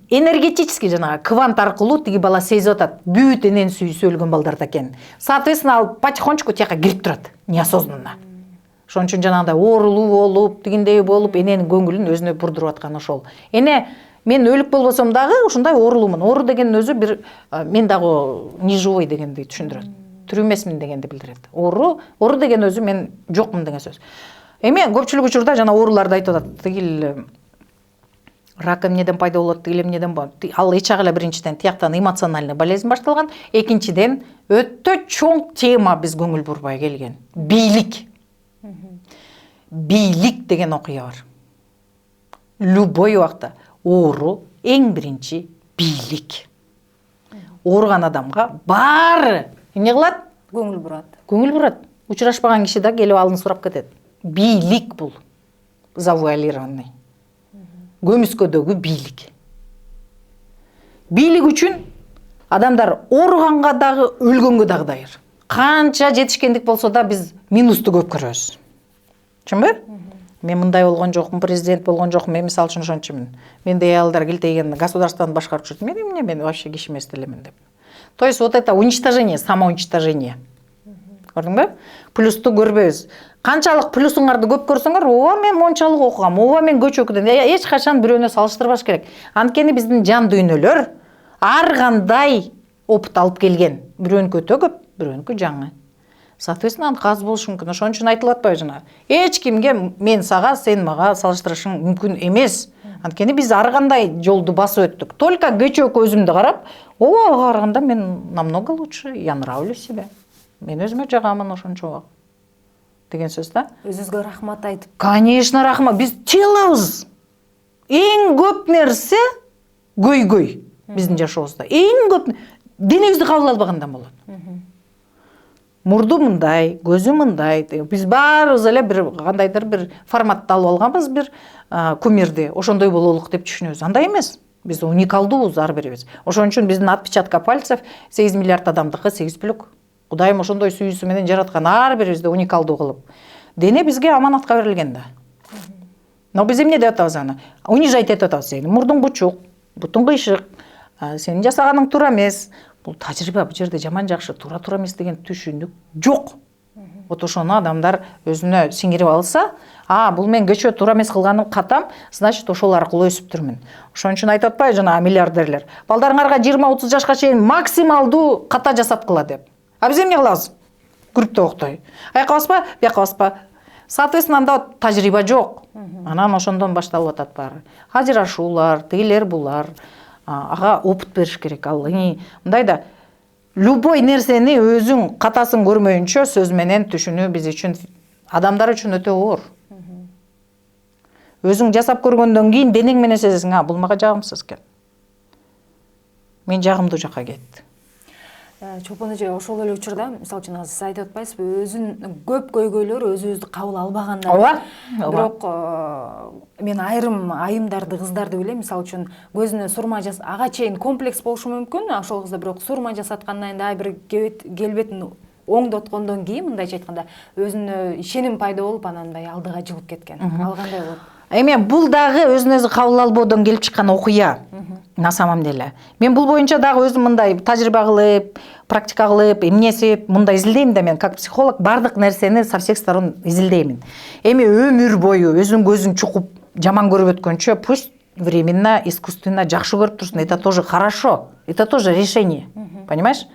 Энергетический жанагы квант аркылуу тиги бала сезип атат. Бүт эненин сүйүүсү өлгөн балдарда экен. Соответственно, ал потихонечку тияка кирип турат, неосознанно. Ошон үчүн жанагындай оорулуу болуп, тигиндей болуп, эненин көңүлүн өзүнө бурдуруп аткан ошол. Эне мен өлүк болбосом дагы ушундай оорулуумун. Оору дегенин өзү бир мен дагы не живой дегенди түшүндүрөт. Тирүү эмесмин дегенди билдирет. Оору деген өзү мен жокмун деген сөз. Эми көпчүлүк учурда жана ооруларды айтып атат. Тигил рак эмнеден пайда болот, тигил эмнеден болот. Ал эч ак эле биринчиден тияктан эмоциональный болезнь башталган, экинчиден өтө чоң тема биз көңүл бурбай келген. Бийлик. Бийлик деген окуя бар. Любой убакта оору эң биринчи бийлик. Ооруган адамга баары эмне кылат? Көңүл бурат. Көңүл бурат. Учурашпаган киши да келип алын сурап кетет. Бийлик бул. Завуалированный. Көмүскөдөгү бийлик. Бийлик үчүн адамдар ооруганга дагы, өлгөнгө дагы дайыр. Канча жетишкендик болсо да биз минусту көп көрөбүз. Чынбы? Мен мындай болгон жокмун, президент болгон жокмун, мен мисалы үчүн ошончумун. Менде аялдар келтейген государствоны башкарып жүрөт. Мен эмне, мен вообще киши эмес делемин деп. То есть вот это уничтожение, самоуничтожение. Көрдүңбү? Плюсту көрбөбүз. Канчалык плюсуңарды көп көрсөңөр, ооба мен мончалык окугам, ооба мен көчө окудум. Эч качан бирөөнө салыштырбаш керек. Анткени биздин жан дүйнөлөр ар кандай опыт алып келген. Бирөөнүкү өтө көп, бирөөнүкү жаңы. Соответственно, аз болушу мүмкүн. Ошон үчүн айтылып атпайбы жана. Эч кимге мен сага, сен мага салыштырышың мүмкүн эмес. Анткени биз ар кандай жолду басып өттүк. Только көчөкү өзүмдү карап, ооба ага караганда мен намного лучше, я нравлюсь себе. Мен өзүмө жагамын ошончо убак. Деген сөз да. Өзүңүзгө рахмат айтып. Конечно, рахмат. Биз чыйлабыз. Эң көп нерсе көйгөй биздин жашообузда. Эң көп денебизди кабыл албагандан болот. Мурду мындай, көзү мындай. Биз баарыбыз эле бир кандайдыр бир форматты алып алганбыз, бир кумирди. Ошондой бололук деп түшүнөбүз. Андай эмес. Биз уникалдуубуз ар бирибиз. Ошон үчүн биздин отпечатка пальцев 8 миллиард адамдыкы 8 бүлүк. Кудайым ошондой сүйүүсү менен жараткан ар бирибизди уникалдуу кылып. Дене бизге аманатка берилген да. Но биз эмне деп атабыз аны? Унижать этип атабыз. Сени мурдуң бучук, бутуң кыйшык, сенин жасаганың туура эмес. Бул тажрыйба, бул жерде жаман жакшы, туура эмес деген түшүнүк жок. Вот ошону адамдар өзүнө сиңирип алса, бул мен көчө туура эмес кылганым катам, значит ошол аркылуу өсүп-түрмүн. Ошон үчүн айтып атпайбы жана миллиардерлер. Балдарыңарга 20-30 жашка чейин максималдуу ката жасаткыла деп. Биз эмне кылабыз? Группта октой. Аяка баспа, бияка баспа. Соответственно, анда тажрыйба жок. Анан ошондон башталып атат баары. Ажырашуулар, тигилер булар. Ага опыт бериш керек. Ал мындай да любой нерсени өзүң катасын көрмөйүнчө сөз менен түшүнүү биз үчүн, адамдар үчүн өтө оор. Өзүң жасап көргөндөн кийин денең менен сезесиң, бул мага жагымсыз экен. Мен жагымдуу жакка кетти. Чолпон эже, ошол эле учурда, мисалы үчүн сиз айтып атпайсызбы, өзүн көп көйгөйлөр өзүбүздү кабыл албагандан. Ооба. Бирок мен айрым айымдарды, кыздарды билем, мисалы үчүн көзүнө сурма ага чейин комплекс болушу мүмкүн, ошол кызда бирок сурма жасаткандан кийин бир келбетин оңдоткондон кийин, мындайча айтканда, өзүнө ишеним пайда болуп, анан мындай алдыга жылып кеткен. Ал кандай болот? Эми бул дагы өзүн өзү кабыл албоодон келип чыккан окуя. На самом деле. Мен бул боюнча дагы өзүм мындай тажрыйба кылып, практика кылып, эмне себеп мындай изилдейм да, мен как психолог бардык нерсени со всех сторон изилдеймин. Эми өмүр бою өзүн көзүн чукуп жаман көрүп өткөнчө, пусть временно, искусственно жакшы көрүп турсун. Это тоже хорошо. Это тоже решение. Понимаешь?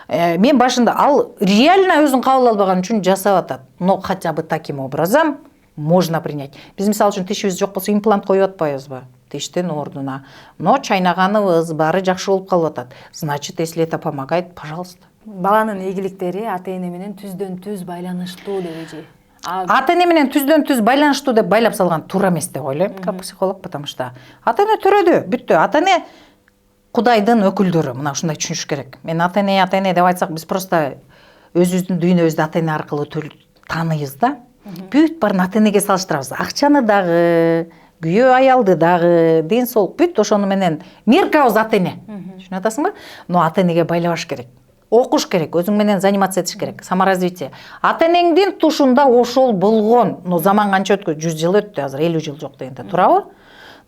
Мен башында ал реально өзүн кабыл албаган үчүн жасап атат. Но хотя бы таким образом можно принять. Биз мисалы үчүн тишибиз жок болсо имплант коюп атпайбызбы? Тиштин ордуна. Но чайнаганыбыз баары жакшы болуп калып атат. Значит, если это помогает, пожалуйста. Баланын ийгиликтери ата-эне менен түздөн түз байланыштуу деп эже. Ата-эне менен түздөн түз байланыштуу деп байлап салган туура эмес деп ойлойм, как психолог, потому что ата-эне төрөдү, бүттү. Ата-эне Кудайдын өкүлдөрү, мына ушундай түшүнүш керек. Мен ата-эне деп айтсак, биз просто өзүбүздүн дүйнөбүздү ата-эне аркылуу тааныйбыз да. Бүт барын ата-энеге салыштырабыз. Акчаны дагы, күйөө аялды дагы, ден соолук бүт ошону менен меркабыз ата-эне. Түшүнүп атасыңбы? Но ата-энеге байлабаш керек. окуш керек, өзүң менен заниматься этиш керек, саморазвитие. Ата энеңдин тушунда ошол болгон, но заман канча өткөн, 100 жыл өттү, азыр 50 жыл жок дегенде туурабы?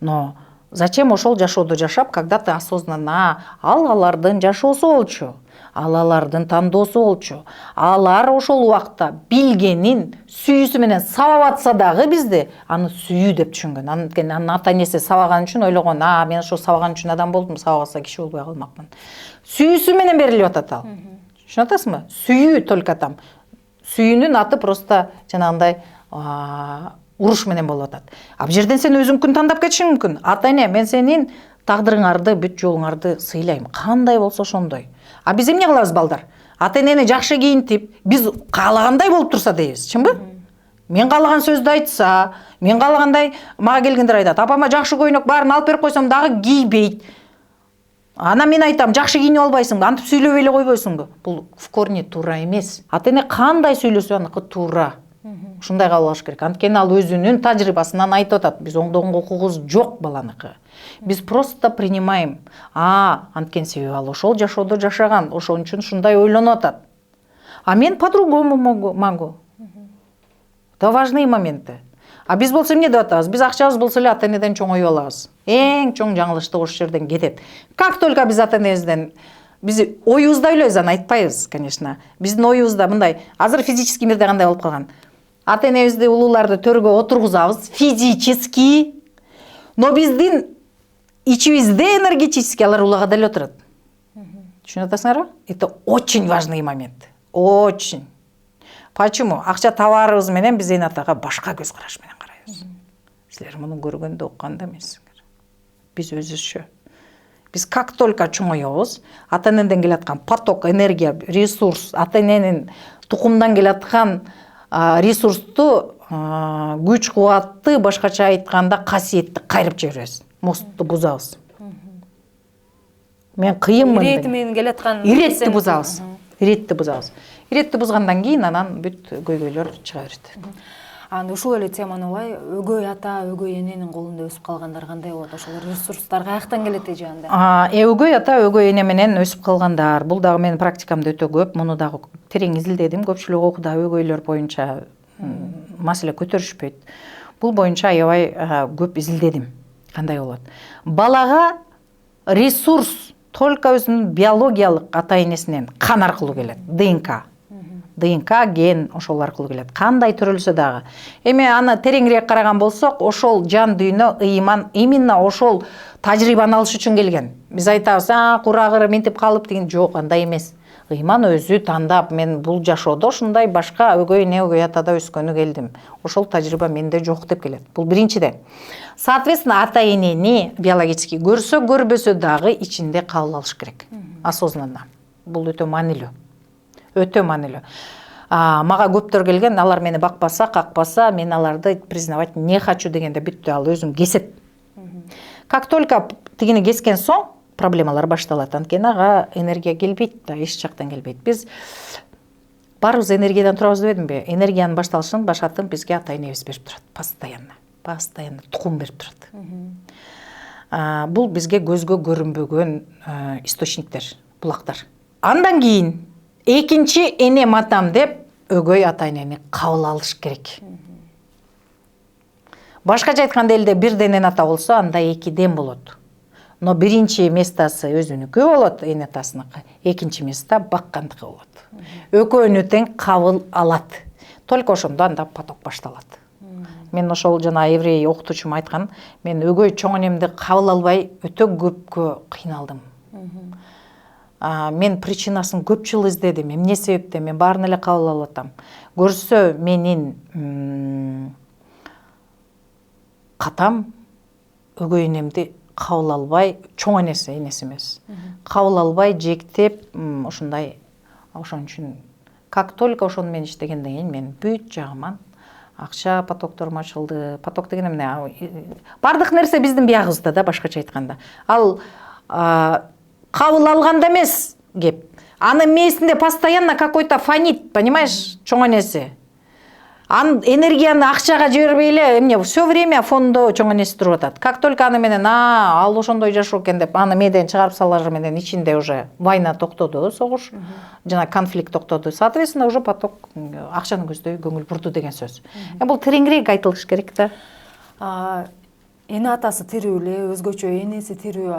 Но зачем ошол жашоодо жашап, когда ты осознанно, алардын жашоосу болчу, алардын тандоосу болчу, алар ошол убакта билгенин сүйүүсү менен сабап атса дагы бизди аны сүйүү деп түшүнгөн. Анткени анын ата энеси сабаган үчүн ойлогон, мен ошо сабаган үчүн адам болдум, сабабаса киши болбой калмакмын. Сүйүүсү менен берилип атат ал. Түшүнүп атасызбы? Сүйүү только там. Сүйүүнүн аты просто жанагындай уруш менен болуп атат. Бул жерден сен өзүң күн тандап кетишиң мүмкүн. Ата эне, мен сенин тагдырыңарды, бүт жолуңарды сыйлайм. Кандай болсо ошондой. Биз эмне кылабыз балдар? Ата энени жакшы кийинтип, биз каалагандай болуп турса дейбиз, чынбы? Мен каалаган сөздү айтса, мен каалагандай мага келгендер айтат. Апама жакшы көйнөк баарын алып берип койсом дагы кийбейт. Анан мен айтам, жакшы кийинип албайсыңбы, антип сүйлөбөй эле койбойсуңбу? Бул в корне туура эмес. Ата эне кандай сүйлөсө аныкы туура. Ушундай кабыл алыш керек. Анткени ал өзүнүн тажрыйбасынан айтып атат. Биз оңдогонго укугубуз жок баланыкы. Биз просто принимаем. Анткени себеби ал ошол жашоодо жашаган, ошон үчүн ушундай ойлонуп атат. Мен по-другому могу. Это важные моменты. Биз болсо эмне деп атабыз? Биз акчабыз болсо эле ата энеден чоңоюп алабыз. Эң чоң жаңылыштык ошол жерден кетет. Как только биз ата энебизден биз оюбузда ойлойбуз, аны айтпайбыз, конечно. Биздин оюбузда мындай, азыр физический мирде кандай болуп калган? Ата энебизди, улууларды төргө отургузабыз физически, но биздин ичибизде энергетически алар улагада эле отурат. Түшүнүп атасыңарбы? Это очень важный момент. Очень. Почему? Акча табарыбыз менен биз Зейнат ага башка көз караш менен карайбыз. Силер муну көргөндө укканда эмессиңер. Биз өзүбүзчө. Биз как только чоңоебуз, ата энеден келаткан поток, энергия, ресурс, ата эненин тукумдан келаткан ресурсту, күч кубатты, башкача айтканда касиетти кайрып жиберебиз. Мостту бузабыз. Мен кыйынмын. Ирети менен келаткан иретти бузабыз. Иретти бузабыз. Иретти бузгандан кийин анан бүт көйгөйлөр чыга берет. Ушул эле теманы улай, өгөй ата, өгөй эненин колунда өсүп калгандар кандай болот? Ошол ресурстар каяктан келет эжанда? Өгөй ата, өгөй эне менен өсүп калгандар. Бул дагы менин практикамда өтө көп. Муну дагы терең изилдедим. Көпчүлүк окууда өгөйлөр боюнча маселе көтөрүшпөйт. Бул боюнча аябай көп изилдедим. Кандай болот? Балага ресурс только өзүнүн биологиялык ата энесинен кан аркылуу келет. ДНК, ген ошол аркылуу келет. Кандай төрөлсө дагы. Эми аны тереңирээк караган болсок, ошол жан дүйнө, ыйман именно ошол тажрыйбаны алыш үчүн келген. Биз айтабыз, курагыр мынтип калып деген жок, андай эмес. Ыйман өзү тандап, мен бул жашоодо ушундай башка өгөй эне, өгөй атада өскөнү келдим. Ошол тажрыйба менде жок деп келет. Бул биринчиден. Соответственно, ата энени биологически көрсө, көрбөсө дагы ичинде кабыл алыш керек. Осознанно. Бул өтө маанилүү. Өтө маанилүү. Мага көптөр келген, алар мени бакпаса, какпаса, мен аларды признавать не хочу дегенде бүттү, ал өзүн кесет. Как только тигини кескен соң, проблемалар башталат. Анткени ага энергия келбейт да, эч жактан келбейт. Биз баарыбыз энергиядан турабыз дебедимби? Энергиянын башталышын, башатын бизге ата энебиз берип турат. Постоянно тукум берип турат. Бул бизге көзгө көрүнбөгөн источниктер, булактар. Андан кийин экинчи энем атам деп өгөй ата энени кабыл алыш керек. Башкача айтканда элде бирден эне ата болсо, анда экиден болот. Но биринчи местасы өзүнүкү болот, эне атасыныкы, экинчи места баккандыкы болот. Экөөнү тең кабыл алат. Только ошондо анда поток башталат. Мен ошол жана еврей окутуучум айткан, мен өгөй чоң энемди кабыл албай өтө көпкө кыйналдым. Мен причинасын көп жыл издедим. Эмне себептен мен баарын эле кабыл алып атам. Көрсө менин катам өгөй энемди кабыл албай, чоң энеси эмес. Кабыл албай жектеп, ушундай, ошон үчүн как только ошону мен иштегенден кийин мен бүт жагыман акча потокторум ачылды. Поток деген эмне? Бардык нерсе биздин биягыбызда да, башкача айтканда. Ал кабыл алганда эмес кеп. Анын мээсинде постоянно какой-то фонит, понимаешь, чоң энеси. энергияны акчага жибербей эле эмне все время фондо чоң энеси туруп атат. Как только аны менен ал ошондой жашоо экен деп аны меден чыгарып салары менен ичинде уже война токтоду, согуш, жана конфликт токтоду. Соответственно, уже поток акчаны көздөй көңүл бурду деген сөз. Бул тереңирээк айтылыш керек да. Эне атасы тирүү эле, өзгөчө энеси тирүү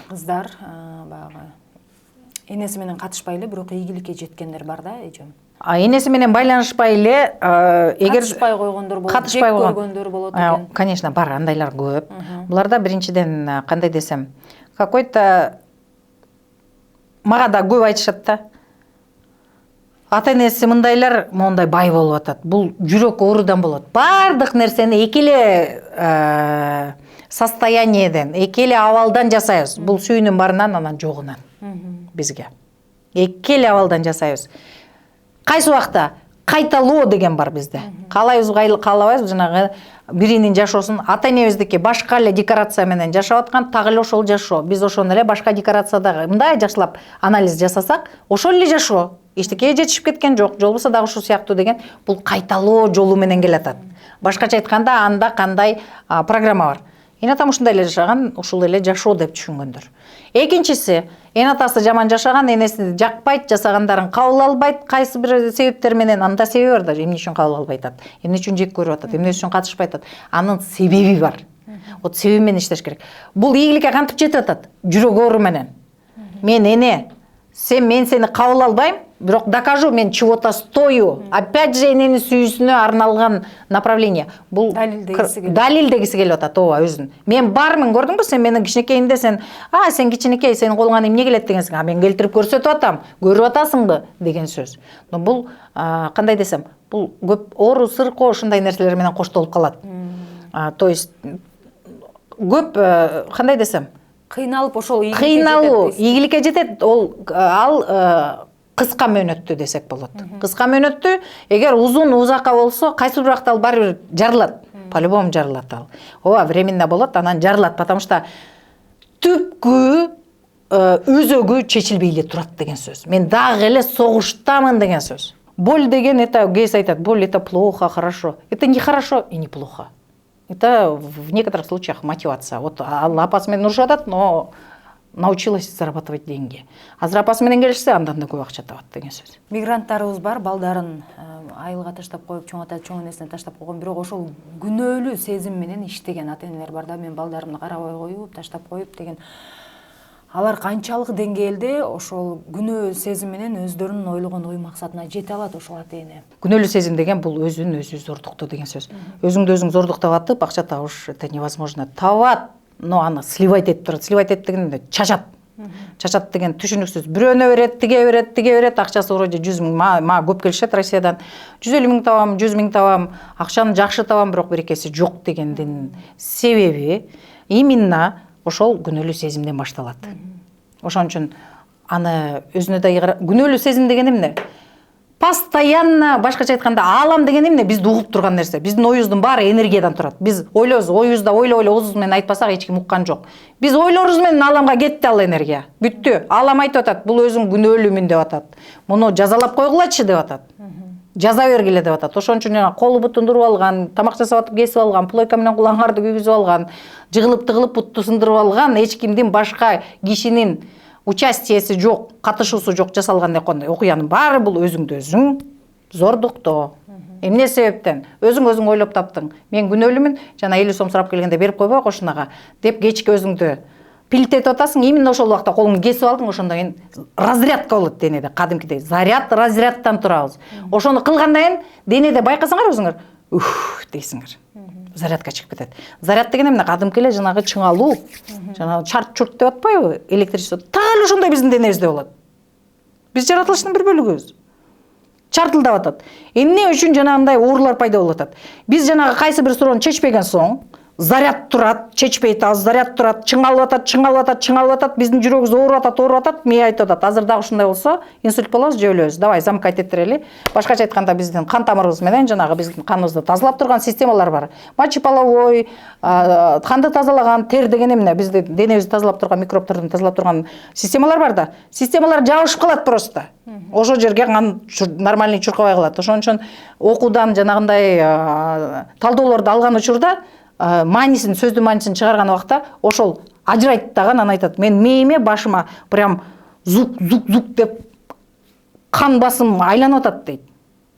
кыздар баягы энеси менен катышпай эле, бирок ийгиликке жеткендер бар да, эжем. Энеси менен байланышпай эле, эгер катышпай койгондор болот, жек көргөндөр болот экен. Конечно, бар, андайлар көп. Буларда биринчиден кандай десем, какой-то мага да көп айтышат да. Ата энеси мындайлар мондай бай болуп атат. Бул жүрөк оорудан болот. Бардык нерсени эки эле состояниеден, эки эле абалдан жасайбыз. Бул сүйүүнүн барынан, анан жогунан бизге. Эки эле абалдан жасайбыз. Кайсы убакта кайталоо деген бар бизде. Каалайбыз, каалабайбыз, жанагы биринин жашоосун ата энебиздики башка эле декорация менен жашап аткан, так эле ошол жашоо. Биз ошону эле башка декорациядагы мындай жакшылап анализ жасасак, ошол эле жашоо. Эчтекеге жетишип кеткен жок, жол болсо дагы ушул сыяктуу деген бул кайталоо жолу менен келатат. Башкача айтканда, анда кандай программа бар. Эне атам ушундай эле жашаган, ушул эле жашоо деп түшүнгөндөр. Экинчиси, эне атасы жаман жашаган, энеси жакпайт, жасагандарын кабыл албайт, кайсы бир себептер менен, анда себеби бар да, эмне үчүн кабыл албай атат, эмне үчүн жек көрүп атат, эмне үчүн катышпай атат. Анын себеби бар. Вот себеби менен иштеш керек. Бул ийгиликке кантип жетип атат? Жүрөк оору менен. Мен эне, мен сени кабыл албайм, бирок докажу, мен чего-то стою. Опять же эненин сүйүүсүнө арналган направление. Бул далилдегиси келип атат, ооба, өзүн. Мен бармын, көрдүңбү, сен менин кичинекейимде сен сен кичинекей, сенин колуңан эмне келет дегенсиң. Мен келтирип көрсөтүп атам, көрүп атасыңбы деген сөз. Но бул кандай десем, бул көп оору, сыркоо ушундай нерселер менен коштолуп калат. То есть көп кандай десем, кыйналып ошол ийгиликке жетет. Ал кыска мөөнөттүү десек болот. Кыска мөөнөттүү, эгер узун узакка болсо, кайсы бир убакта ал баары бир жарылат. По-любому жарылат ал. Ооба, временно болот, анан жарылат, потому что түпкү өзөгү чечилбей эле турат деген сөз. Мен дагы эле согуштамын деген сөз. Боль деген, это гейс айтат, боль это плохо, хорошо. Это не хорошо и не плохо. Это в некоторых случаях мотивация. Вот апасы менен урушуп атат, но научилась зарабатывать деньги. Азыр апасы менен келишсе, андан да көп акча табат деген сөз. Мигранттарыбыз бар, балдарын айылга таштап коюп, чоң энесине таштап койгон, бирок ошол күнөөлүү сезим менен иштеген ата энелер бар да, мен балдарымды карабай коюп, таштап коюп деген. Алар канчалык деңгээлде ошол күнөө сезим менен өздөрүнүн ойлогон ой максатына жете алат ошол ата эне? Күнөөлүү сезим деген бул өзүн өзү зордуктоо деген сөз. Өзүңдү өзүң зордуктап атып, акча табыш это невозможно. Табат, но аны сливать этип турат. Сливать этип дегенде чачат. Чачат деген түшүнүксүз. Бирөөнө берет, тиге берет, акчасы вроде 100 000, мага көп келишет Россиядан. 150 000 табам, 100 000 табам, акчаны жакшы табам, бирок берекеси жок дегендин себеби именно ошол күнөөлүү сезимден башталат. Ошон үчүн аны өзүнө да күнөөлүү сезим деген эмне? Постоянно, башкача айтканда, аалам деген эмне? Бизди угуп турган нерсе. Биздин оюбуздун баары энергиядан турат. Биз ойлойбуз, оюбузда ойлой оозубуз менен айтпасак эч ким уккан жок. Биз ойлорубуз менен ааламга кетти ал энергия. Бүттү. Аалам айтып атат, бул өзүң күнөөлүүмүн деп атат. Муну жазалап койгулачы деп атат. Жаза бергиле деп атат. Ошон үчүн колу бутун туруп алган, тамак жасап атып кесип алган, плойка менен кулаңарды күйгүзүп алган, жыгылып тыгылып бутту сындырып алган, эч кимдин башка кишинин участиеси жок, катышуусу жок жасалган окуянын баары бул өзүңдү өзүң зордуктоо. Эмне себептен? Өзүң ойлоп таптың. Мен күнөөлүмүн, жана 50 сом сурап келгенде берип койбой кошунага деп кечке өзүңдү пилтетип атасың, именно ошол убакта колуңду кесип алдың, ошондон кийин разрядка болот денеде, кадимкидей. Заряд, разряддан турабыз. Ошону кылгандан кийин денеде байкасаңар өзүңөр, дейсиңер. Зарядка чыгып кетет. Заряд деген эмне? Кадимки эле жанагы чыңалуу, жанагы чарт-чурт деп атпайбы? Электричество. Так ошондой биздин денебизде болот. Биз жаратылыштын бир бөлүгүбүз. Чартылдап атат. Эмне үчүн жанагындай оорулар пайда болуп атат? Биз жанагы кайсы бир суроону чечпеген соң, заряд турат, чечпей атабыз, заряд турат, чыңалып атат, биздин жүрөгүбүз ооруп атат, мээ айтып атат. Азыр дагы ушундай болсо, инсульт болобуз же өлөбүз. Давай замкать эттерели. Башкача айтканда биздин кан тамырыбыз менен жанагы биздин каныбызды тазалап турган системалар бар. Мочеполовой, канды тазалаган, тер деген эмне, бизди денебизди тазалап турган, микробтордун тазалап турган системалар бар да. Системалар жабышып калат просто. Ошол жерге кан нормальный чуркабай калат. Ошон үчүн окуудан жанагындай талдоолорду алган учурда маанисин, сөздүн маанисин чыгарган убакта ошол ажырайт дагы, анан айтат, мен мээме, башыма прям зук деп кан басым айланып атат дейт.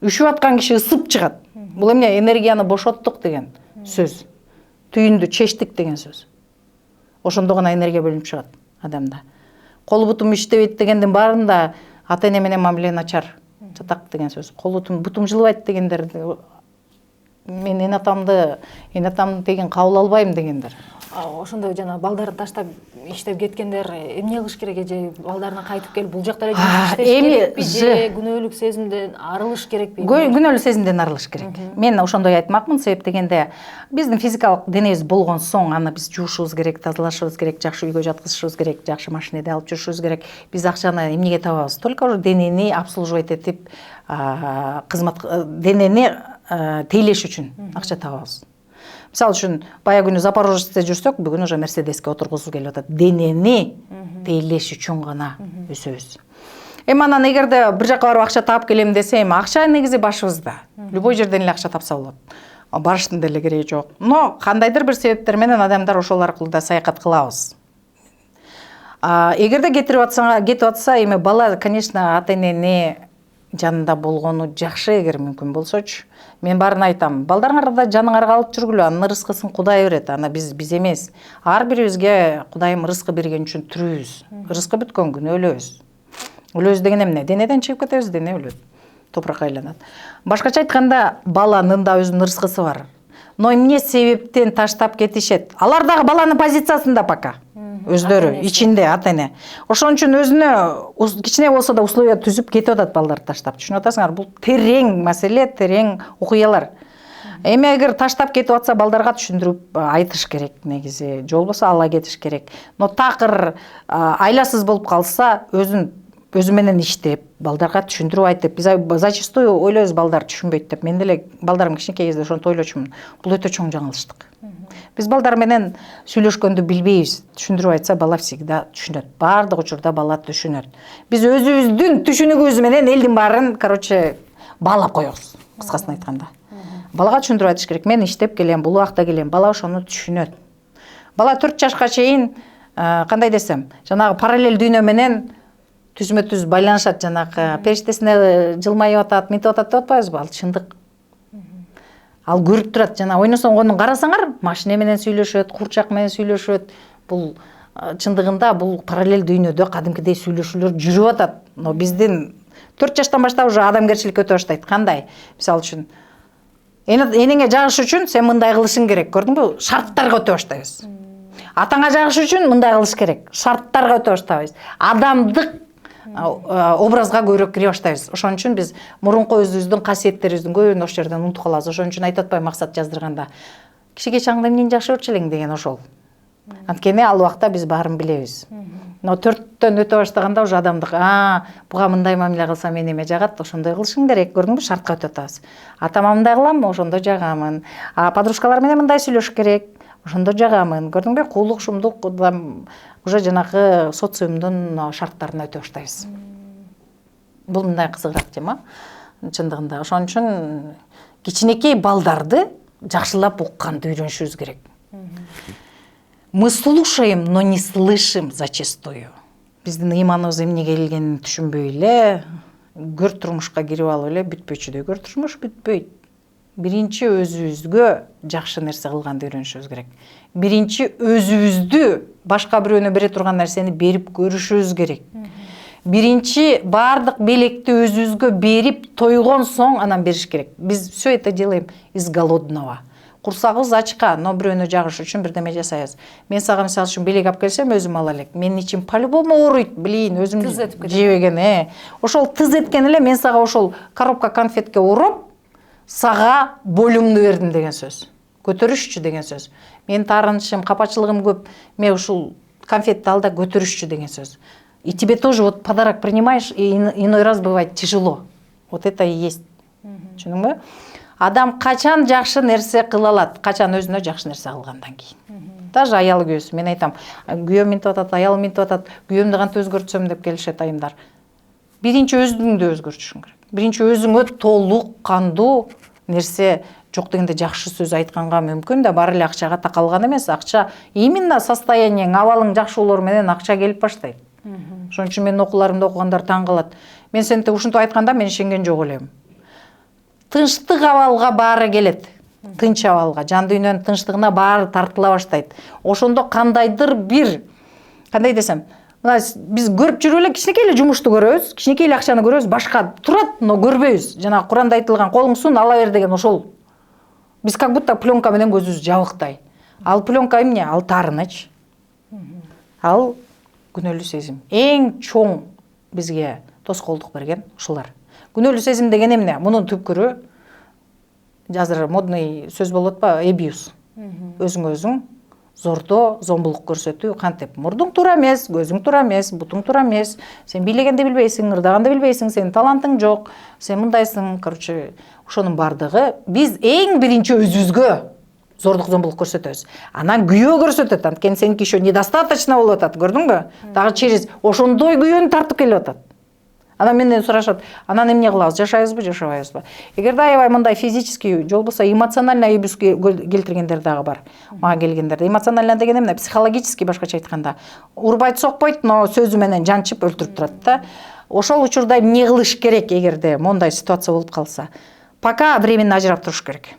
Үшүп аткан киши ысып чыгат. Бул эмне, энергияны бошоттук деген сөз. Түйүндү чечтик деген сөз. Ошондо гана энергия бөлүнүп чыгат адамда. Кол бутум иштебейт дегендин баарында ата-эне менен мамиле начар жатак деген сөз. Кол бутум жылбайт дегендер, мен эн атамды деген кабыл албайм дегендер. Ошондо жана балдарды таштап иштеп кеткендер эмне кылыш керек, же балдарына кайтып келип бул жакта эле иштеш керекпи, же күнөөлүк сезимден арылыш керекпи? Күнөөлүк сезимден арылыш керек. Мен ошондой айтмакмын, себеп дегенде биздин физикалык денебиз болгон соң аны биз жуушубуз керек, тазалашыбыз керек, жакшы үйгө жаткызышыбыз керек, жакшы машинеде алып жүрүшүбүз керек. Биз акчаны эмнеге табабыз? Только уже денени обслуживать этип, кызмат денени тейлеш үчүн акча табабыз. Мисалы үчүн, бая күнү Запорожецте жүрсөк, бүгүн уже Мерседеске отургузуу келип атат. Денени тейлеш үчүн гана өсөбүз. Эми анан эгерде бир жака барып акча таап келем десе, эми акча негизи башыбызда. Любой жерден эле акча тапса болот. Барыштын деле кереги жок. Но кандайдыр бир себептер менен адамдар ошол аркылуу да саякат кылабыз. Эгерде кетип атса, эми бала, конечно, ата-энени жанында болгону жакшы, эгер мүмкүн болсочу. Мен барын айтам, балдарыңарда жаныңарга алып жүргүлө, анын рызкысын Кудай берет, ана биз эмес. Ар бирибизге Кудайым рызкы берген үчүн тирүүбүз. Рызкы бүткөн күнү өлөбүз. Өлөбүз деген эмне? Денеден чыгып кетебиз, дене өлөт. Топуракка айланат. Башкача айтканда, баланын да өзүнүн рызкысы бар. Но эмне себептен таштап кетишет? Алар дагы баланын позициясында пока. Өздөрү ичинде ата-эне. Ошон үчүн өзүнө кичине болсо да условия түзүп кетип атат балдарды таштап. Түшүнүп атасыңар, бул терең маселе, терең окуялар. Эми эгер таштап кетип атса, балдарга түшүндүрүп айтыш керек негизи. Жол болсо ала кетиш керек. Но такыр айласыз болуп калса, өзү менен иштеп, балдарга түшүндүрүп айтып, биз зачастую ойлойбуз балдар түшүнбөйт деп. Мен деле балдарым кичинекей кезде ошонтип ойлочумун. Бул өтө чоң жаңылыштык. Биз балдар менен сүйлөшкөндү билбейбиз. Түшүндүрүп айтса, бала всегда түшүнөт. Бардык учурда бала түшүнөт. Биз өзүбүздүн түшүнүгүбүз менен элдин баарын, баалап коебуз, кыскасын айтканда. Балага түшүндүрүп айтыш керек. Мен иштеп келем, бул убакта келем. Бала ошону түшүнөт. Бала 4 жашка чейин, кандай десем, жанагы параллель дүйнө менен түзмө-түз байланышат, жанагы периштесине жылмайып атат, мынтип атат деп атпайбызбы? Ал чындык. Ал көрүп турат, жана ойносоң онун карасаңар, машина менен сүйлөшөт, курчак менен сүйлөшөт. Бул чындыгында бул параллель дүйнөдө кадимкидей сүйлөшүүлөр жүрүп атат. Но биздин 4 жаштан баштап уже адамгерчилик өтө баштайт. Кандай? Мисалы үчүн, энеңе жагыш үчүн сен мындай кылышың керек. Көрдүңбү? Шарттарга өтө баштайбыз. Атаңа жагыш үчүн мындай кылыш керек. Шарттарга өтө баштайбыз. Адамдык образга көбүрөөк кире баштайбыз. Ошон үчүн биз мурунку өзүбүздүн касиеттерибиздин көбүн ошол жерден унутуп калабыз. Ошон үчүн айтып атпайбы максат жаздырганда, кичиге чаңда эмнени жакшы көрчү элең деген ошол. Анткени ал убакта биз баарын билебиз. Но 4төн өтө баштаганда уже адамдык, буга мындай мамиле кылсам мен эме жагат, ошондой кылышың керек. Көрдүңбү? Шартка өтүп атабыз. Атама мындай кылам, ошондо жагамын. Подружкалар менен мындай сүйлөш керек, ошондо жагамын. Көрдүңбү? Куулук, шумдук уже жанагы социумдун шарттарына өтө баштайбыз. Бул мындай кызыгыраак тема чындыгында. Ошон үчүн кичинекей балдарды жакшылап укканды үйрөнүшүбүз керек. Мы слушаем, но не слышим зачастую. Биздин ыйманыбыз эмнеге келгенин түшүнбөй эле, көр турмушка кирип алып эле бүтпөчүдөй. Көр турмуш бүтпөйт. Биринчи өзүбүзгө жакшы нерсе кылганды үйрөнүшүбүз керек. Биринчи өзүбүздү башка бирөөнө бере турган нерсени берип көрүшүбүз керек. Биринчи бардык белекти өзүбүзгө берип тойгон соң анан бериш керек. Биз все это делаем из голодного. Курсагыбыз ачка, но бирөөнө жагыш үчүн бирдеме жасайбыз. Мен сага мисалы үчүн белек алып келсем, өзүм ала элек. Менин ичим по-любому ооруйт, өзүм жебеген. Ошол тыз эткен эле мен сага ошол коробка конфетке ороп, сага болумду бердим деген сөз. көтөрүшчү деген сөз. Менин таарынышым, капачылыгым көп, мен ушул конфетти ал да көтөрүшчү деген сөз. И тебе тоже вот подарок принимаешь, и иной раз бывает тяжело. Вот это и есть. Түшүндүңбү? Адам качан жакшы нерсе кыла алат, качан өзүнө жакшы нерсе кылгандан кийин. Даже аялы күйөөсү. Мен айтам, күйөөм минтип атат, аялым минтип атат, күйөөмдү кантип өзгөртсөм деп келишет айымдар. Биринчи өзүңдү өзгөртүшүң керек. Биринчи өзүңө толук кандуу нерсе жок дегенде жакшы сөз айтканга мүмкүн да, баары эле акчага такалган эмес. Акча именно состояниең, абалың жакшы болор менен акча келип баштайт. Ошон үчүн менин окууларымды окугандар таң калат. Мен сентип ушинтип айтканда мен ишенген жок элем. Тынчтык абалга баары келет. Тынч абалга, жан дүйнөнүн тынчтыгына баары тартыла баштайт. Ошондо кандайдыр бир, кандай десем, мына биз көрүп жүрүп эле кичинекей эле жумушту көрөбүз, кичинекей эле акчаны көрөбүз, башка турат, но көрбөйбүз. Жана Куранда айтылган колуң сун ала бер деген ошол. Биз как будто пленка менен көзүбүз жабыктай. Ал пленка эмне? Ал таарыныч. Ал күнөөлүү сезим. Эң чоң бизге тоскоолдук берген ушулар. Күнөөлүү сезим деген эмне? Мунун түпкүрү азыр модный сөз болуп атпайбы? Эбиус. Өзүңө өзүң зордоо, зомбулук көрсөтүү, кантип? Мурдуң туура эмес, көзүң туура эмес, бутуң туура эмес, сен бийлегенди билбейсиң, ырдаганды билбейсиң, сенин талантың жок, сен мындайсың, короче, ошонун бардыгы биз эң биринчи өзүбүзгө зордук, зомбулук көрсөтөбүз. Анан күйөө көрсөтөт, анткени сеники еще недостаточно болуп атат, көрдүңбү? Дагы через ошондой күйөөнү тартып келип атат. Анан менден сурашат, анан эмне кылабыз, жашайбызбы, жашабайбызбы? Эгерде аябай мындай физический, же болбосо эмоциональный айыбыз келтиргендер дагы бар. Мага келгендерде. Эмоциональный деген эмне? Психологический, башкача айтканда. Урбайт, сокпойт, но сөзү менен жанчып өлтүрүп турат да. Ошол учурда эмне кылыш керек, эгерде мондай ситуация болуп калса? Пока временно ажырап туруш керек.